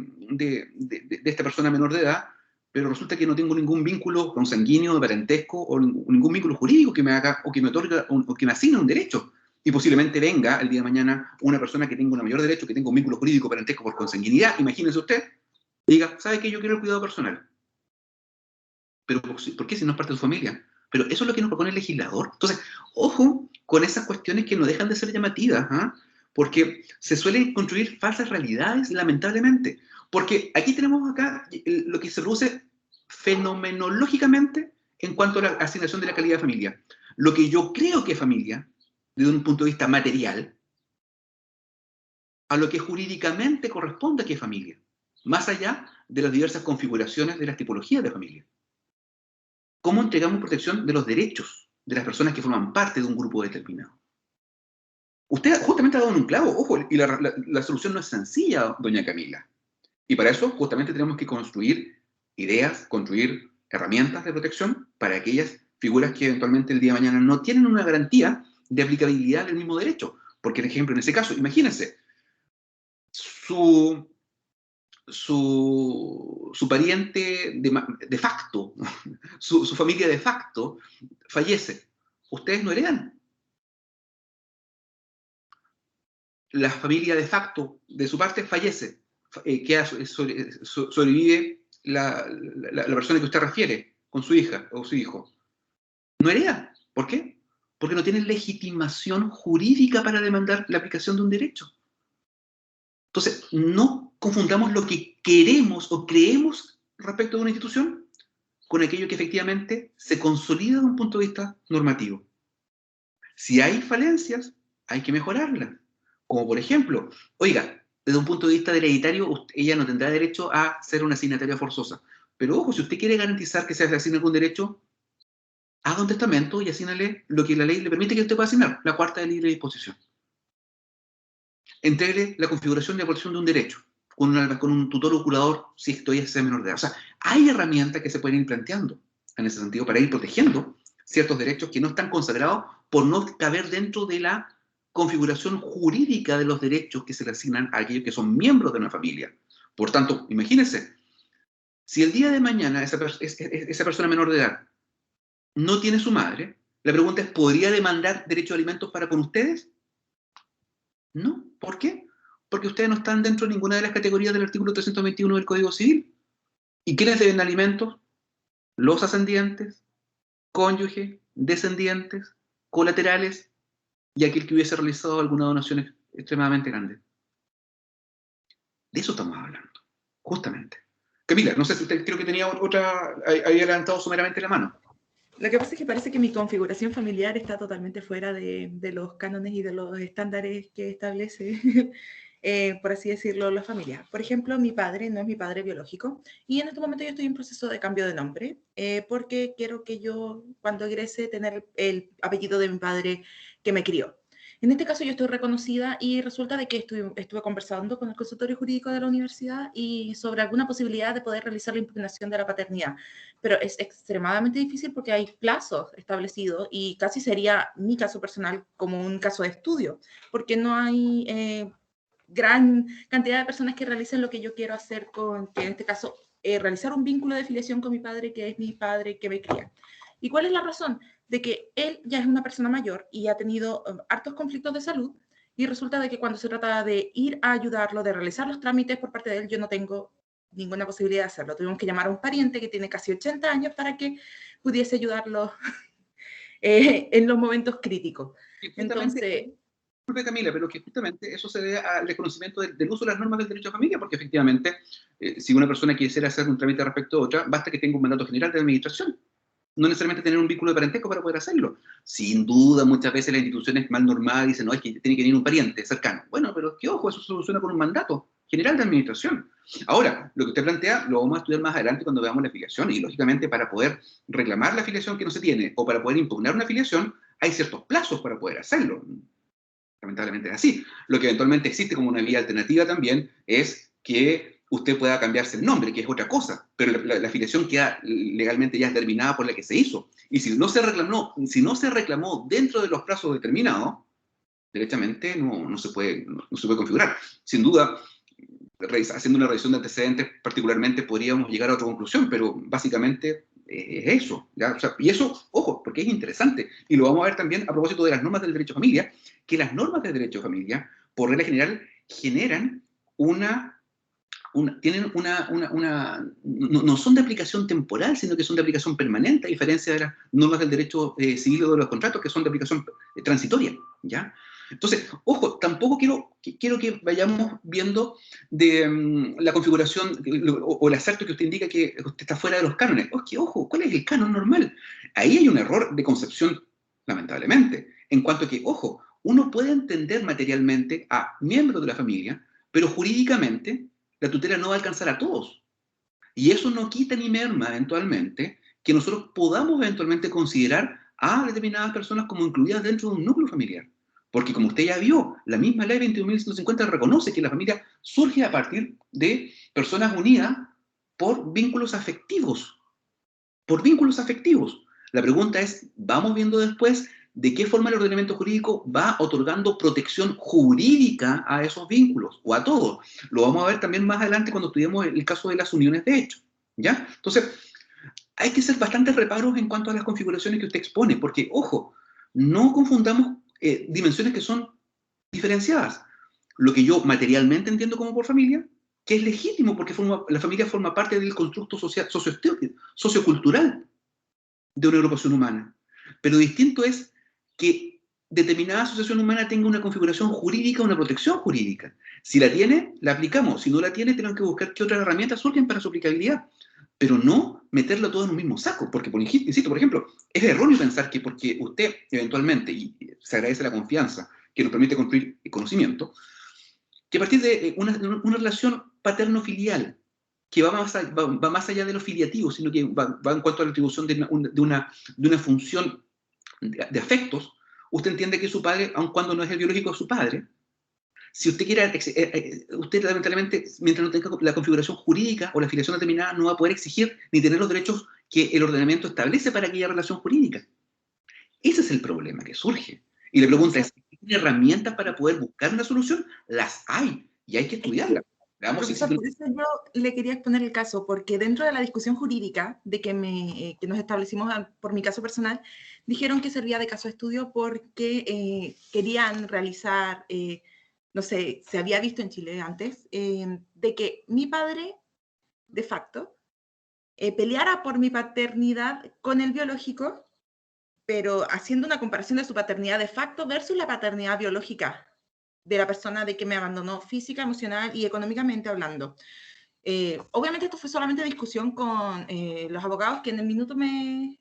esta persona menor de edad, pero resulta que no tengo ningún vínculo consanguíneo, de parentesco, o ningún vínculo jurídico que me haga, o que me otorga, o que me asigne un derecho. Y posiblemente venga el día de mañana una persona que tenga un mayor derecho, que tenga un vínculo jurídico, parentesco por consanguinidad, imagínese usted, diga, ¿sabe qué? Yo quiero el cuidado personal. Pero ¿por qué si no es parte de su familia? Pero eso es lo que nos propone el legislador. Entonces, ojo con esas cuestiones que no dejan de ser llamativas, ¿eh? Porque se suelen construir falsas realidades, lamentablemente. Porque aquí tenemos acá lo que se produce fenomenológicamente en cuanto a la asignación de la calidad de familia. Lo que yo creo que es familia, desde un punto de vista material, a lo que jurídicamente corresponde a que es familia, más allá de las diversas configuraciones de las tipologías de familia. ¿Cómo entregamos protección de los derechos de las personas que forman parte de un grupo determinado? Usted justamente ha dado en un clavo, ojo, y la solución no es sencilla, doña Camila. Y para eso justamente tenemos que construir ideas, construir herramientas de protección para aquellas figuras que eventualmente el día de mañana no tienen una garantía de aplicabilidad del mismo derecho. Porque, por ejemplo, en ese caso, imagínense, su pariente de facto, su familia de facto, fallece. ustedes no heredan. La familia de facto de su parte fallece, sobrevive la persona que usted refiere con su hija o su hijo. No hereda. ¿Por qué? Porque no tienen legitimación jurídica para demandar la aplicación de un derecho. Entonces, no confundamos lo que queremos o creemos respecto de una institución con aquello que efectivamente se consolida desde un punto de vista normativo. Si hay falencias, hay que mejorarlas. Como por ejemplo, oiga, desde un punto de vista hereditario, ella no tendrá derecho a ser una asignataria forzosa. Pero ojo, si usted quiere garantizar que se le asigne algún derecho, haga un testamento y asígnale lo que la ley le permite que usted pueda asignar, la cuarta de libre disposición. Entregue la configuración de aportación de un derecho con un tutor o curador si esto es menor de edad. O sea, hay herramientas que se pueden ir planteando en ese sentido para ir protegiendo ciertos derechos que no están consagrados por no caber dentro de la configuración jurídica de los derechos que se le asignan a aquellos que son miembros de una familia. Por tanto, imagínense, si el día de mañana esa persona menor de edad no tiene su madre, la pregunta es, ¿podría demandar derecho a alimentos para con ustedes? No. ¿Por qué? Porque ustedes no están dentro de ninguna de las categorías del artículo 321 del Código Civil. ¿Y quiénes deben alimentos? Los ascendientes, cónyuges, descendientes, colaterales y aquel que hubiese realizado alguna donación extremadamente grande. De eso estamos hablando, justamente. Camila, no sé si usted creo que tenía otra, había levantado someramente la mano. Lo que pasa es que parece que mi configuración familiar está totalmente fuera de los cánones y de los estándares que establece, por así decirlo, la familia. Por ejemplo, mi padre no es mi padre biológico y en este momento yo estoy en proceso de cambio de nombre porque quiero que yo, cuando egrese, tener el apellido de mi padre que me crió. En este caso yo estoy reconocida y resulta de que estuve conversando con el consultorio jurídico de la universidad y sobre alguna posibilidad de poder realizar la impugnación de la paternidad. Pero es extremadamente difícil porque hay plazos establecidos y casi sería mi caso personal como un caso de estudio, porque no hay gran cantidad de personas que realicen lo que yo quiero hacer que en este caso, realizar un vínculo de filiación con mi padre, que es mi padre que me cría. ¿Y cuál es la razón? De que él ya es una persona mayor y ha tenido hartos conflictos de salud y resulta de que cuando se trata de ir a ayudarlo, de realizar los trámites por parte de él, yo no tengo ninguna posibilidad de hacerlo. Tuvimos que llamar a un pariente que tiene casi 80 años para que pudiese ayudarlo en los momentos críticos. Entonces... Disculpe, Camila, pero que justamente eso se debe al desconocimiento del uso de las normas del derecho a familia, porque efectivamente, si una persona quisiera hacer un trámite respecto a otra, basta que tenga un mandato general de administración. No necesariamente tener un vínculo de parentesco para poder hacerlo. Sin duda, muchas veces las instituciones mal normadas dicen, no, es que tiene que venir un pariente cercano. Bueno, pero que ojo, eso se soluciona con un mandato general de administración. Ahora, lo que usted plantea lo vamos a estudiar más adelante cuando veamos la afiliación y, lógicamente, para poder reclamar la afiliación que no se tiene o para poder impugnar una afiliación, hay ciertos plazos para poder hacerlo. Lamentablemente es así. Lo que eventualmente existe como una vía alternativa también es que usted pueda cambiarse el nombre, que es otra cosa, pero la afiliación queda legalmente ya determinada por la que se hizo. Y si no se reclamó dentro de los plazos determinados, derechamente no se puede configurar. Sin duda, haciendo una revisión de antecedentes particularmente podríamos llegar a otra conclusión, pero básicamente es eso, ¿ya? O sea, y eso, ojo, porque es interesante, y lo vamos a ver también a propósito de las normas del derecho a familia, que las normas del derecho a familia, por regla general, generan no son de aplicación temporal, sino que son de aplicación permanente, a diferencia de las normas del derecho civil o de los contratos, que son de aplicación transitoria, ¿ya? Entonces, ojo, tampoco quiero que vayamos viendo de la configuración o el acerto que usted indica que usted está fuera de los cánones. Ojo, ¿cuál es el canon normal? Ahí hay un error de concepción, lamentablemente, en cuanto a que, ojo, uno puede entender materialmente a miembros de la familia, pero jurídicamente la tutela no va a alcanzar a todos. Y eso no quita ni merma eventualmente que nosotros podamos eventualmente considerar a determinadas personas como incluidas dentro de un núcleo familiar. Porque como usted ya vio, la misma ley 21.150 reconoce que la familia surge a partir de personas unidas por vínculos afectivos. Por vínculos afectivos. La pregunta es, vamos viendo después de qué forma el ordenamiento jurídico va otorgando protección jurídica a esos vínculos, o a todos. Lo vamos a ver también más adelante cuando estudiemos el caso de las uniones de hecho, ¿ya? Entonces, hay que ser bastante reparos en cuanto a las configuraciones que usted expone, porque, ojo, No confundamos dimensiones que son diferenciadas. Lo que yo materialmente entiendo como por familia, que es legítimo porque la familia forma parte del constructo social, sociocultural de una agrupación humana. Pero distinto es que determinada asociación humana tenga una configuración jurídica, una protección jurídica. Si la tiene, la aplicamos. Si no la tiene, tenemos que buscar qué otras herramientas surgen para su aplicabilidad. Pero no meterlo todo en un mismo saco. Porque, insisto, por ejemplo, es erróneo pensar que porque usted eventualmente, y se agradece la confianza que nos permite construir el conocimiento, que a partir de una relación paterno-filial que va más allá de lo filiativo, sino que va en cuanto a la atribución de una función de afectos, usted entiende que su padre, aun cuando no es el biológico de su padre, si usted quiere, usted lamentablemente, mientras no tenga la configuración jurídica o la filiación determinada, no va a poder exigir ni tener los derechos que el ordenamiento establece para aquella relación jurídica. Ese es el problema que surge. Y la pregunta es, ¿tiene herramientas para poder buscar una solución? Las hay, y hay que estudiarlas. Profesor, por eso yo le quería exponer el caso, porque dentro de la discusión jurídica de que nos establecimos por mi caso personal, dijeron que servía de caso de estudio porque querían realizar, no sé, se había visto en Chile antes, de que mi padre, de facto, peleara por mi paternidad con el biológico, pero haciendo una comparación de su paternidad de facto versus la paternidad biológica de la persona de que me abandonó física, emocional y económicamente hablando. Obviamente esto fue solamente discusión con los abogados que en el minuto me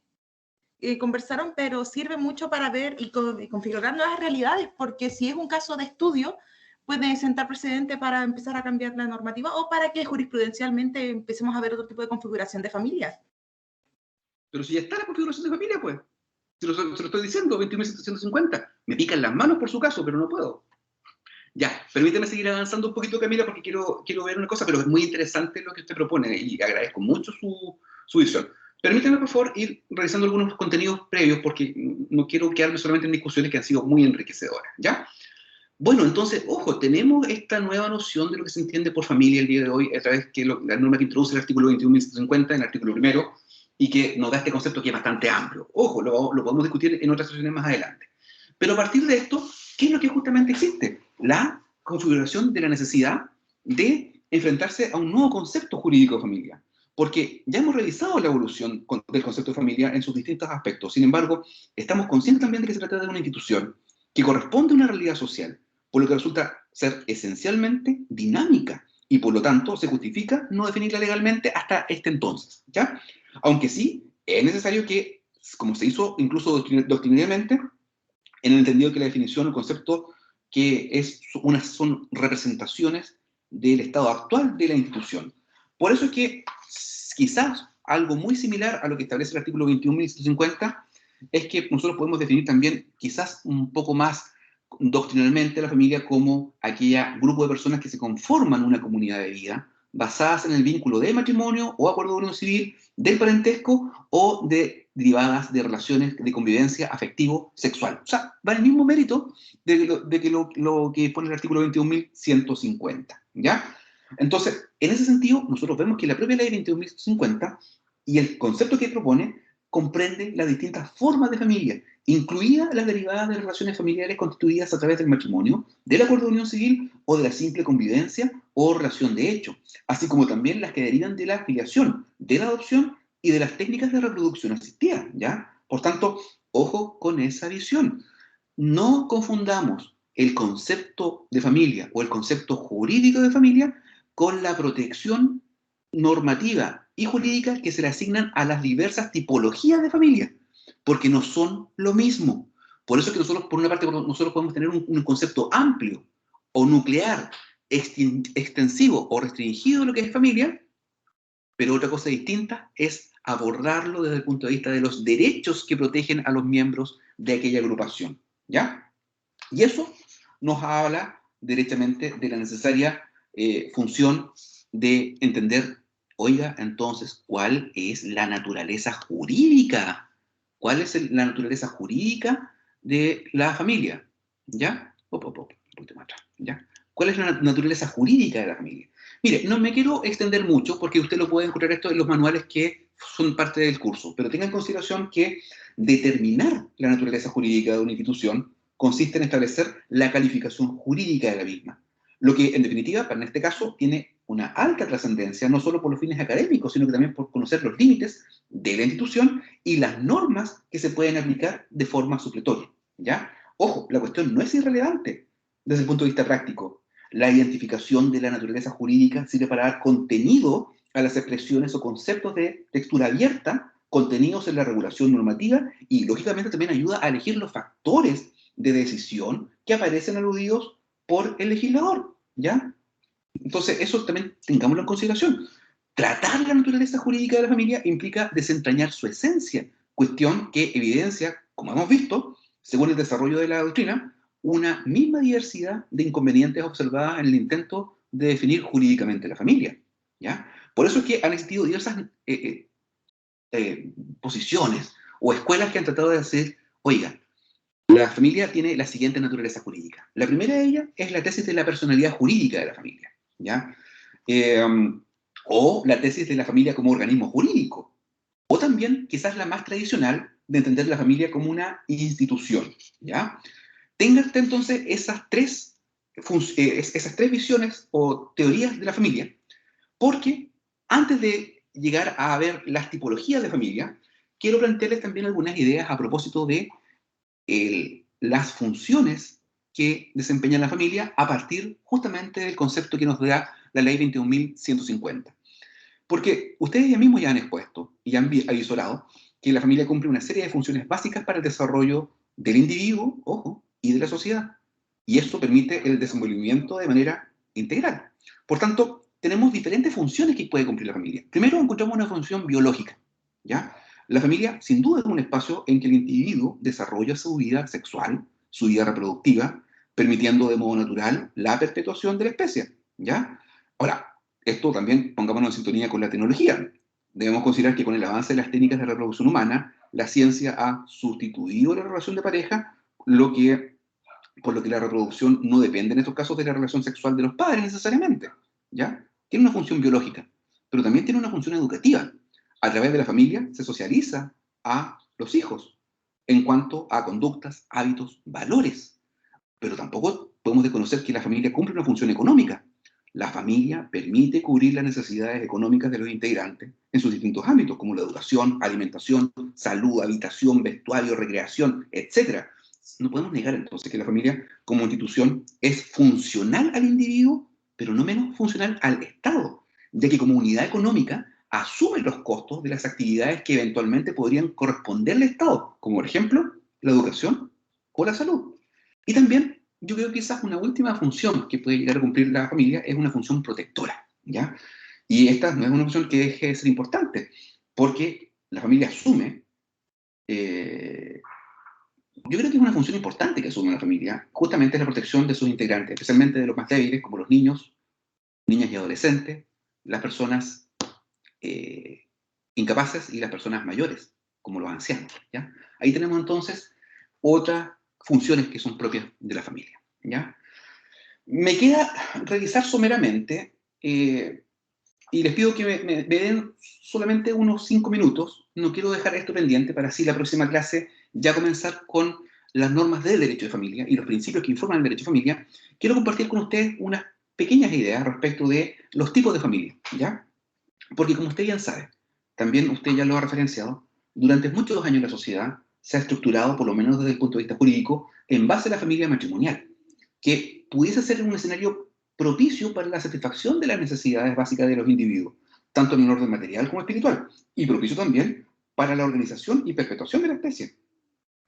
conversaron, pero sirve mucho para ver y configurar nuevas realidades, porque si es un caso de estudio, puede sentar precedente para empezar a cambiar la normativa o para que jurisprudencialmente empecemos a ver otro tipo de configuración de familias. Pero si ya está la configuración de familia, pues. Se lo estoy diciendo, 21.750. Me pican las manos por su caso, pero no puedo. Ya, permíteme seguir avanzando un poquito, Camila, porque quiero ver una cosa, pero es muy interesante lo que usted propone y agradezco mucho su visión. Permíteme, por favor, ir revisando algunos contenidos previos, porque no quiero quedarme solamente en discusiones que han sido muy enriquecedoras, ¿ya? Bueno, entonces, ojo, tenemos esta nueva noción de lo que se entiende por familia el día de hoy a través de la norma que introduce el artículo 21.150 en el artículo primero y que nos da este concepto que es bastante amplio. Ojo, lo podemos discutir en otras sesiones más adelante. Pero a partir de esto, ¿qué es lo que justamente existe? La configuración de la necesidad de enfrentarse a un nuevo concepto jurídico de familia. Porque ya hemos revisado la evolución del concepto de familia en sus distintos aspectos. Sin embargo, estamos conscientes también de que se trata de una institución que corresponde a una realidad social, por lo que resulta ser esencialmente dinámica y por lo tanto se justifica no definirla legalmente hasta este entonces, ¿ya? Aunque sí, es necesario que, como se hizo incluso doctrinariamente, en el entendido que la definición, el concepto, que son representaciones del estado actual de la institución. Por eso es que quizás algo muy similar a lo que establece el artículo 21.150 es que nosotros podemos definir también quizás un poco más doctrinalmente la familia como aquella grupo de personas que se conforman una comunidad de vida basadas en el vínculo de matrimonio o acuerdo de unión civil, del parentesco o derivadas de relaciones de convivencia afectivo-sexual. O sea, va en el mismo mérito de que lo que pone el artículo 21.150, ¿ya? Entonces, en ese sentido, nosotros vemos que la propia ley 21.150 y el concepto que propone comprende las distintas formas de familia, incluidas las derivadas de relaciones familiares constituidas a través del matrimonio, del acuerdo de unión civil o de la simple convivencia o relación de hecho, así como también las que derivan de la afiliación, de la adopción y de las técnicas de reproducción asistida, ¿ya? Por tanto, ojo con esa visión. No confundamos el concepto de familia o el concepto jurídico de familia con la protección normativa y jurídica que se le asignan a las diversas tipologías de familia, porque no son lo mismo. Por eso es que nosotros, por una parte, nosotros podemos tener un concepto amplio o nuclear, extensivo o restringido de lo que es familia, pero otra cosa distinta es abordarlo desde el punto de vista de los derechos que protegen a los miembros de aquella agrupación, ¿ya? Y eso nos habla directamente de la necesaria función de entender, oiga, entonces, ¿cuál es la naturaleza jurídica? ¿Cuál es la naturaleza jurídica de la familia? ¿Ya? Un poquito más atrás, ¿ya? ¿Cuál es la naturaleza jurídica de la familia? Mire, no me quiero extender mucho porque usted lo puede encontrar esto en los manuales que son parte del curso, pero tenga en consideración que Determinar la naturaleza jurídica de una institución consiste en establecer la calificación jurídica de la misma, lo que, en definitiva, en este caso, tiene una alta trascendencia, no solo por los fines académicos, sino que también por conocer los límites de la institución y las normas que se pueden aplicar de forma supletoria, ¿ya? Ojo, la cuestión no es irrelevante desde el punto de vista práctico. La identificación de la naturaleza jurídica sirve para dar contenido a las expresiones o conceptos de textura abierta contenidos en la regulación normativa y, lógicamente, también ayuda a elegir los factores de decisión que aparecen aludidos por el legislador, ¿ya? Entonces, eso también tengámoslo en consideración. Tratar la naturaleza jurídica de la familia implica desentrañar su esencia, cuestión que evidencia, como hemos visto, según el desarrollo de la doctrina, una misma diversidad de inconvenientes observadas en el intento de definir jurídicamente la familia, ¿ya? Por eso es que han existido diversas posiciones o escuelas que han tratado de decir, oiga, la familia tiene la siguiente naturaleza jurídica. La primera de ellas es la tesis de la personalidad jurídica de la familia, ¿ya? O la tesis de la familia como organismo jurídico. O también, quizás la más tradicional, de entender la familia como una institución, ¿ya? Tenga usted entonces esas tres visiones o teorías de la familia, porque antes de llegar a ver las tipologías de familia, quiero plantearles también algunas ideas a propósito de las funciones que desempeña la familia a partir justamente del concepto que nos da la ley 21.150. Porque ustedes ya mismos ya han expuesto y han avisorado que la familia cumple una serie de funciones básicas para el desarrollo del individuo, ojo, y de la sociedad. Y eso permite el desenvolvimiento de manera integral. Por tanto, tenemos diferentes funciones que puede cumplir la familia. Primero encontramos una función biológica, ¿ya? La familia, sin duda, es un espacio en que el individuo desarrolla su vida sexual, su vida reproductiva, permitiendo de modo natural la perpetuación de la especie, ¿ya? Ahora, esto también pongámonos en sintonía con la tecnología. Debemos considerar que con el avance de las técnicas de reproducción humana, la ciencia ha sustituido la relación de pareja, por lo que la reproducción no depende en estos casos de la relación sexual de los padres necesariamente, ¿ya? Tiene una función biológica, pero también tiene una función educativa. A través de la familia se socializa a los hijos en cuanto a conductas, hábitos, valores. Pero tampoco podemos desconocer que la familia cumple una función económica. La familia permite cubrir las necesidades económicas de los integrantes en sus distintos ámbitos, como la educación, alimentación, salud, habitación, vestuario, recreación, etc. No podemos negar entonces que la familia como institución es funcional al individuo, pero no menos funcional al Estado, ya que como unidad económica asume los costos de las actividades que eventualmente podrían corresponderle al Estado, como por ejemplo la educación o la salud. Y también yo creo que quizás una última función que puede llegar a cumplir la familia es una función protectora, ¿ya? Y esta no es una función que deje de ser importante, porque la familia asume, yo creo que es una función importante que asume la familia, justamente la protección de sus integrantes, especialmente de los más débiles, como los niños, niñas y adolescentes, las personas incapaces y las personas mayores, como los ancianos, ¿ya? Ahí tenemos entonces otras funciones que son propias de la familia, ¿ya? Me queda revisar someramente, y les pido que me den solamente unos 5 minutos, no quiero dejar esto pendiente para así la próxima clase ya comenzar con las normas del derecho de familia y los principios que informan el derecho de familia. Quiero compartir con ustedes unas pequeñas ideas respecto de los tipos de familia, ¿ya? Porque como usted bien sabe, también usted ya lo ha referenciado, durante muchos años la sociedad se ha estructurado, por lo menos desde el punto de vista jurídico, en base a la familia matrimonial, que pudiese ser un escenario propicio para la satisfacción de las necesidades básicas de los individuos, tanto en el orden material como espiritual, y propicio también para la organización y perpetuación de la especie.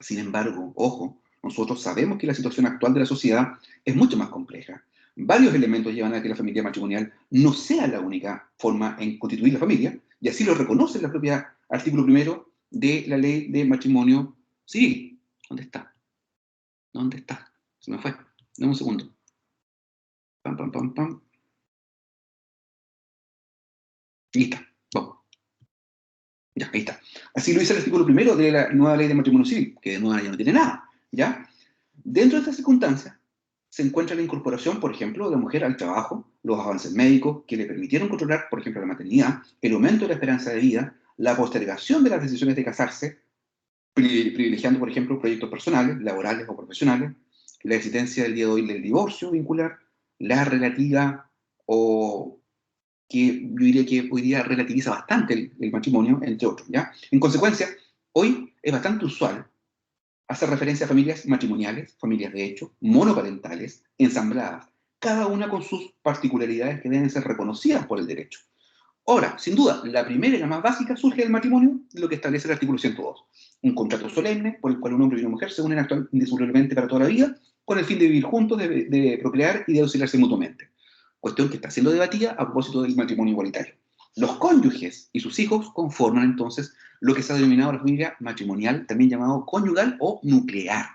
Sin embargo, ojo, nosotros sabemos que la situación actual de la sociedad es mucho más compleja. Varios elementos llevan a que la familia matrimonial no sea la única forma en constituir la familia, y así lo reconoce la propia artículo 1 de la ley de matrimonio civil. ¿Dónde está? ¿Dónde está? Se me fue. Dame un segundo. Pam, pam, pam, pam. Listo. Vamos. Ya, ahí está. Así lo dice el artículo 1 de la nueva ley de matrimonio civil, que de nueva ya no tiene nada, ¿ya? Dentro de estas circunstancias se encuentra la incorporación, por ejemplo, de la mujer al trabajo, los avances médicos que le permitieron controlar, por ejemplo, la maternidad, el aumento de la esperanza de vida, la postergación de las decisiones de casarse, privilegiando, por ejemplo, proyectos personales, laborales o profesionales, la existencia del día de hoy del divorcio vincular, la relativa o que yo diría que hoy día relativiza bastante el matrimonio, entre otros, ¿ya? En consecuencia, hoy es bastante usual hacer referencia a familias matrimoniales, familias de hecho, monoparentales, ensambladas, cada una con sus particularidades que deben ser reconocidas por el derecho. Ahora, sin duda, la primera y la más básica surge del matrimonio, lo que establece el artículo 102. Un contrato solemne por el cual un hombre y una mujer se unen actualmente indisolublemente para toda la vida, con el fin de vivir juntos, de procrear y de auxiliarse mutuamente. Cuestión que está siendo debatida a propósito del matrimonio igualitario. Los cónyuges y sus hijos conforman entonces lo que se ha denominado la familia matrimonial, también llamado conyugal o nuclear.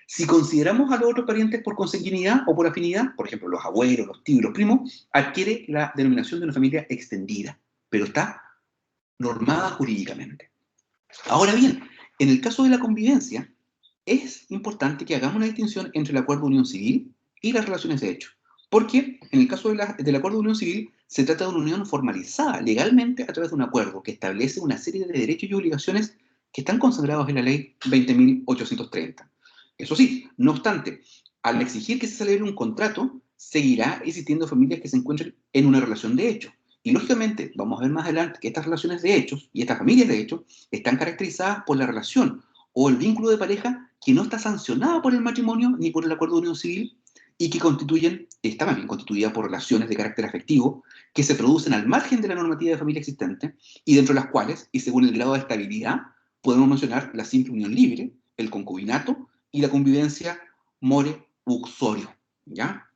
Si consideramos a los otros parientes por consanguinidad o por afinidad, por ejemplo, los abuelos, los tíos, los primos, adquiere la denominación de una familia extendida, pero está normada jurídicamente. Ahora bien, en el caso de la convivencia, es importante que hagamos una distinción entre el acuerdo de unión civil y las relaciones de hecho. Porque en el caso del acuerdo de unión civil se trata de una unión formalizada legalmente a través de un acuerdo que establece una serie de derechos y obligaciones que están consagrados en la ley 20.830. Eso sí, no obstante, al exigir que se celebre un contrato, seguirá existiendo familias que se encuentren en una relación de hecho. Y lógicamente, vamos a ver más adelante que estas relaciones de hechos y estas familias de hecho están caracterizadas por la relación o el vínculo de pareja que no está sancionada por el matrimonio ni por el acuerdo de unión civil y que está más bien constituida por relaciones de carácter afectivo que se producen al margen de la normativa de familia existente y dentro de las cuales, y según el grado de estabilidad, podemos mencionar la simple unión libre, el concubinato y la convivencia more uxorio, ¿ya?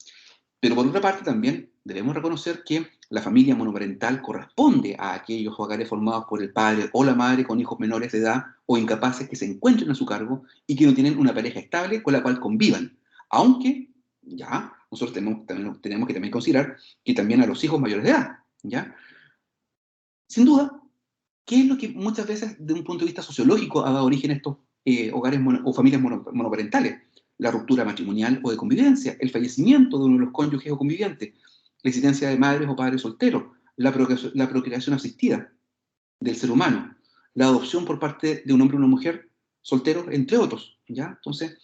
Pero por otra parte también debemos reconocer que la familia monoparental corresponde a aquellos hogares formados por el padre o la madre con hijos menores de edad o incapaces que se encuentren a su cargo y que no tienen una pareja estable con la cual convivan. Aunque, ya, nosotros tenemos que también considerar que también a los hijos mayores de edad, ¿ya? Sin duda, ¿qué es lo que muchas veces, de un punto de vista sociológico, ha dado origen a estos hogares o familias monoparentales? La ruptura matrimonial o de convivencia, el fallecimiento de uno de los cónyuges o convivientes, la existencia de madres o padres solteros, la procreación asistida del ser humano, la adopción por parte de un hombre o una mujer solteros, entre otros, ¿ya? Entonces,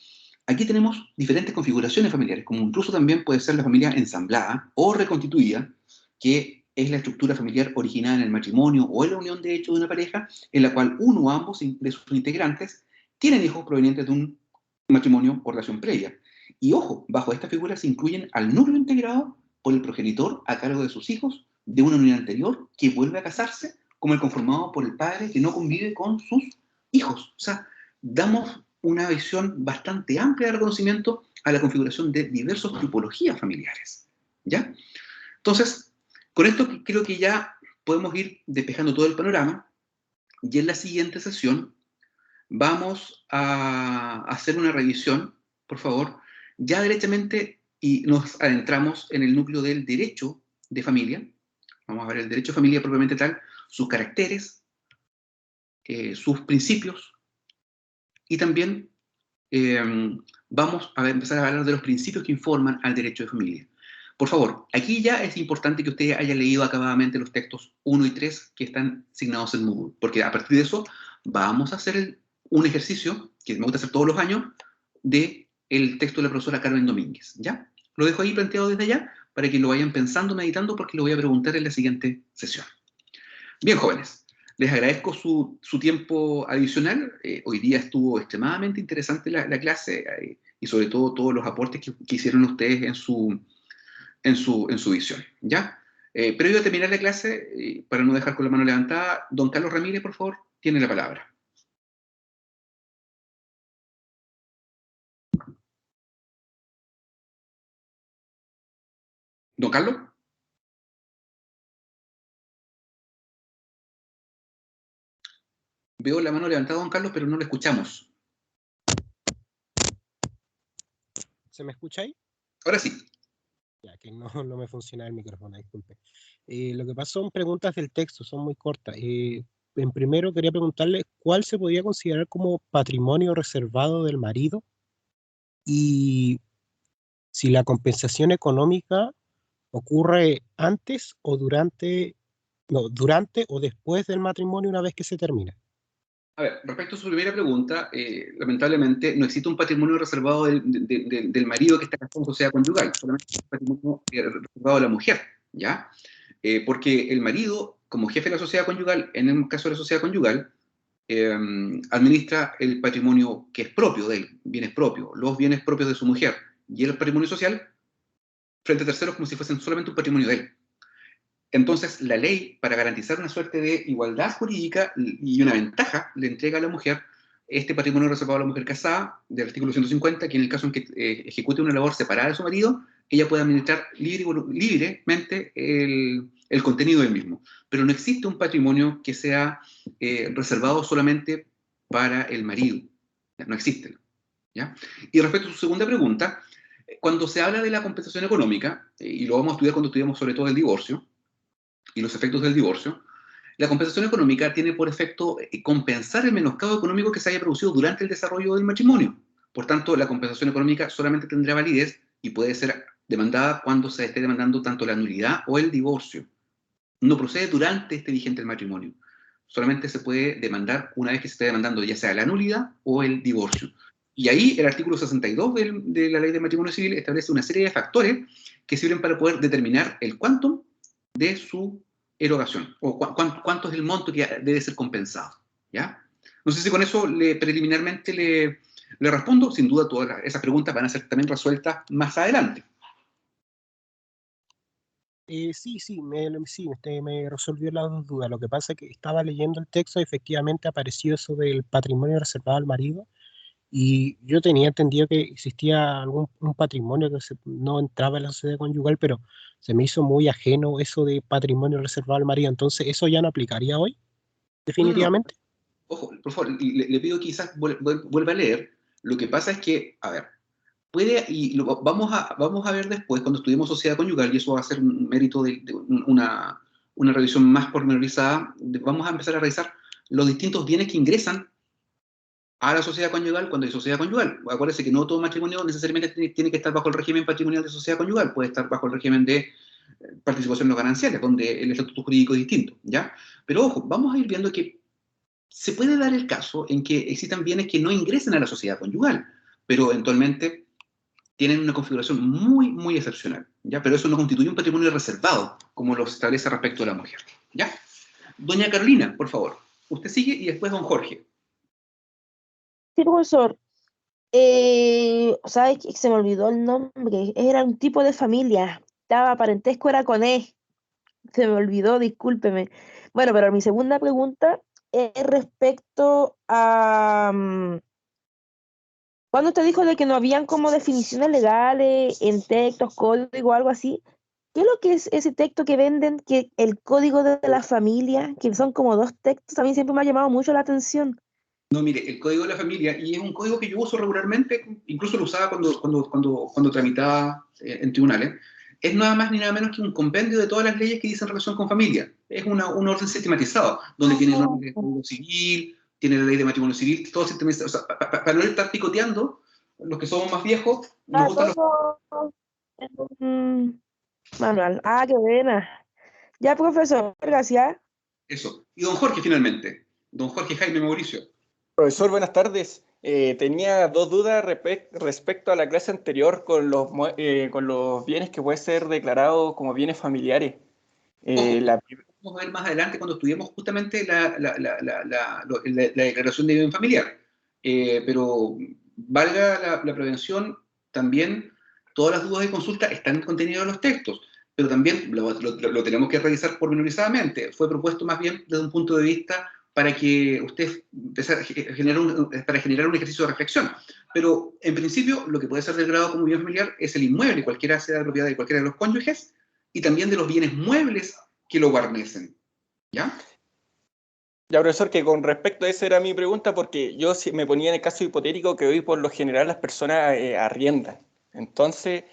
aquí tenemos diferentes configuraciones familiares, como incluso también puede ser la familia ensamblada o reconstituida, que es la estructura familiar originada en el matrimonio o en la unión de hecho de una pareja, en la cual uno o ambos de sus integrantes tienen hijos provenientes de un matrimonio o relación previa. Y ojo, bajo esta figura se incluyen al núcleo integrado por el progenitor a cargo de sus hijos de una unión anterior que vuelve a casarse, como el conformado por el padre que no convive con sus hijos. O sea, damos una visión bastante amplia de reconocimiento a la configuración de diversas tipologías familiares, ¿ya? Entonces, con esto creo que ya podemos ir despejando todo el panorama y en la siguiente sesión vamos a hacer una revisión, por favor, ya derechamente y nos adentramos en el núcleo del derecho de familia. Vamos a ver el derecho de familia propiamente tal, sus caracteres, sus principios y también vamos a empezar a hablar de los principios que informan al derecho de familia. Por favor, aquí ya es importante que usted haya leído acabadamente los textos 1 y 3 que están asignados en Moodle, porque a partir de eso vamos a hacer un ejercicio que me gusta hacer todos los años del texto de la profesora Carmen Domínguez, ¿ya? Lo dejo ahí planteado desde ya para que lo vayan pensando, meditando, porque lo voy a preguntar en la siguiente sesión. Bien, jóvenes, les agradezco su tiempo adicional. Hoy día estuvo extremadamente interesante la clase y sobre todo todos los aportes que hicieron ustedes en su visión, ¿ya? Previo a terminar la clase, para no dejar con la mano levantada, don Carlos Ramírez, por favor, tiene la palabra. ¿Don Carlos? Veo la mano levantada, don Carlos, pero no lo escuchamos. ¿Se me escucha ahí? Ahora sí. Ya, que no me funciona el micrófono, disculpe. Lo que pasa son preguntas del texto, son muy cortas. En primero quería preguntarle cuál se podría considerar como patrimonio reservado del marido y si la compensación económica ocurre antes o durante o después del matrimonio una vez que se termina. A ver, respecto a su primera pregunta, lamentablemente no existe un patrimonio reservado del marido que está casado en sociedad conyugal, solamente un patrimonio reservado de la mujer, ¿ya? Porque el marido, como jefe de la sociedad conyugal, en el caso de la sociedad conyugal, administra el patrimonio que es propio de él, bienes propios, los bienes propios de su mujer, y el patrimonio social frente a terceros como si fuesen solamente un patrimonio de él. Entonces, la ley, para garantizar una suerte de igualdad jurídica y una ventaja, le entrega a la mujer este patrimonio reservado a la mujer casada, del artículo 150, que en el caso en que ejecute una labor separada de su marido, ella puede administrar libremente el contenido del mismo. Pero no existe un patrimonio que sea reservado solamente para el marido. No existe, ¿ya? Y respecto a su segunda pregunta, cuando se habla de la compensación económica, y lo vamos a estudiar cuando estudiamos sobre todo el divorcio, y los efectos del divorcio, la compensación económica tiene por efecto compensar el menoscabo económico que se haya producido durante el desarrollo del matrimonio. Por tanto, la compensación económica solamente tendrá validez y puede ser demandada cuando se esté demandando tanto la nulidad o el divorcio. No procede durante este vigente el matrimonio. Solamente se puede demandar una vez que se esté demandando ya sea la nulidad o el divorcio. Y ahí el artículo 62 de la Ley de Matrimonio Civil establece una serie de factores que sirven para poder determinar el quantum de su erogación, o cuánto es el monto que debe ser compensado, ¿ya? No sé si con eso preliminarmente le respondo. Sin duda todas esas preguntas van a ser también resueltas más adelante. Sí, usted me resolvió las dos dudas. Lo que pasa es que estaba leyendo el texto y efectivamente apareció eso del patrimonio reservado al marido, y yo tenía entendido que existía un patrimonio que no entraba en la sociedad conyugal, pero se me hizo muy ajeno eso de patrimonio reservado al marido. Entonces, ¿eso ya no aplicaría hoy? Definitivamente. No. Ojo, por favor, le pido quizás vuelva a leer. Lo que pasa es que, a ver, vamos a ver después, cuando estudiemos sociedad conyugal, y eso va a ser un mérito de una revisión más pormenorizada, vamos a empezar a revisar los distintos bienes que ingresan a la sociedad conyugal cuando hay sociedad conyugal. Acuérdense que no todo matrimonio necesariamente tiene que estar bajo el régimen patrimonial de sociedad conyugal, puede estar bajo el régimen de participación en los gananciales, donde el estatuto jurídico es distinto, ¿ya? Pero ojo, vamos a ir viendo que se puede dar el caso en que existan bienes que no ingresen a la sociedad conyugal, pero eventualmente tienen una configuración muy, muy excepcional, ¿ya? Pero eso no constituye un patrimonio reservado, como lo establece respecto a la mujer, ¿ya? Doña Carolina, por favor, usted sigue y después don Jorge. Sí, profesor. ¿Sabes que se me olvidó el nombre? Era un tipo de familia. Estaba parentesco, era con E. Se me olvidó, discúlpeme. Bueno, pero mi segunda pregunta es respecto a... cuando usted dijo de que no habían como definiciones legales en textos, código, algo así, ¿qué es lo que es ese texto que venden, que el código de la familia, que son como 2 textos? A mí siempre me ha llamado mucho la atención. No, mire, el código de la familia, y es un código que yo uso regularmente, incluso lo usaba cuando tramitaba en tribunales, es nada más ni nada menos que un compendio de todas las leyes que dicen relación con familia. Es un orden sistematizado, donde tiene el nombre del Código Civil, tiene la ley de matrimonio civil, todo sistematizado. O sea, para no estar picoteando, los que somos más viejos, nos gustan los... Manual. Ah, qué buena. Ya, profesor, gracias. Eso. Y don Jorge, finalmente. Don Jorge Jaime Mauricio. Profesor, buenas tardes. Tenía 2 dudas respecto a la clase anterior con los bienes que pueden ser declarados como bienes familiares. Vamos a ver más adelante cuando estudiemos justamente la declaración de bien familiar. Pero valga la prevención, también todas las dudas de consulta están contenidas en los textos, pero también lo tenemos que revisar pormenorizadamente. Fue propuesto más bien desde un punto de vista para que usted para generar un ejercicio de reflexión. Pero en principio lo que puede ser declarado como bien familiar es el inmueble, cualquiera sea de propiedad de cualquiera de los cónyuges, y también de los bienes muebles que lo guarnecen, ¿ya? Ya, profesor, que con respecto a esa era mi pregunta, porque yo me ponía en el caso hipotético que hoy por lo general las personas arriendan. Entonces,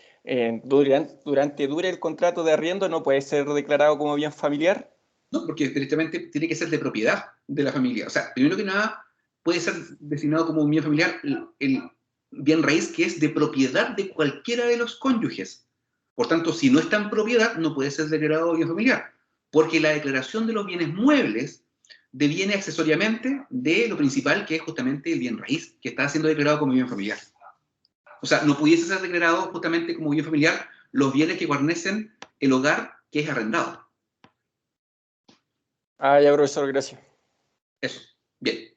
durante dure el contrato de arriendo, ¿no puede ser declarado como bien familiar? No, porque directamente tiene que ser de propiedad de la familia. O sea, primero que nada, puede ser designado como un bien familiar el bien raíz que es de propiedad de cualquiera de los cónyuges. Por tanto, si no está en propiedad, no puede ser declarado bien familiar, porque la declaración de los bienes muebles deviene accesoriamente de lo principal, que es justamente el bien raíz, que está siendo declarado como bien familiar. O sea, no pudiese ser declarado justamente como bien familiar los bienes que guarnecen el hogar que es arrendado. Ah, ya, profesor, gracias. Eso, bien.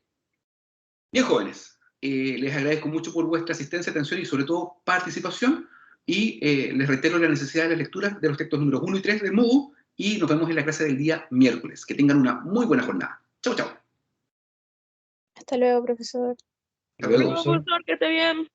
Bien, jóvenes, les agradezco mucho por vuestra asistencia, atención y sobre todo participación, y les reitero la necesidad de la lectura de los textos números 1 y 3 del MOOC, y nos vemos en la clase del día miércoles. Que tengan una muy buena jornada. Chau, chau. Hasta luego, profesor. Hasta luego. Profesor. Profesor, que esté bien.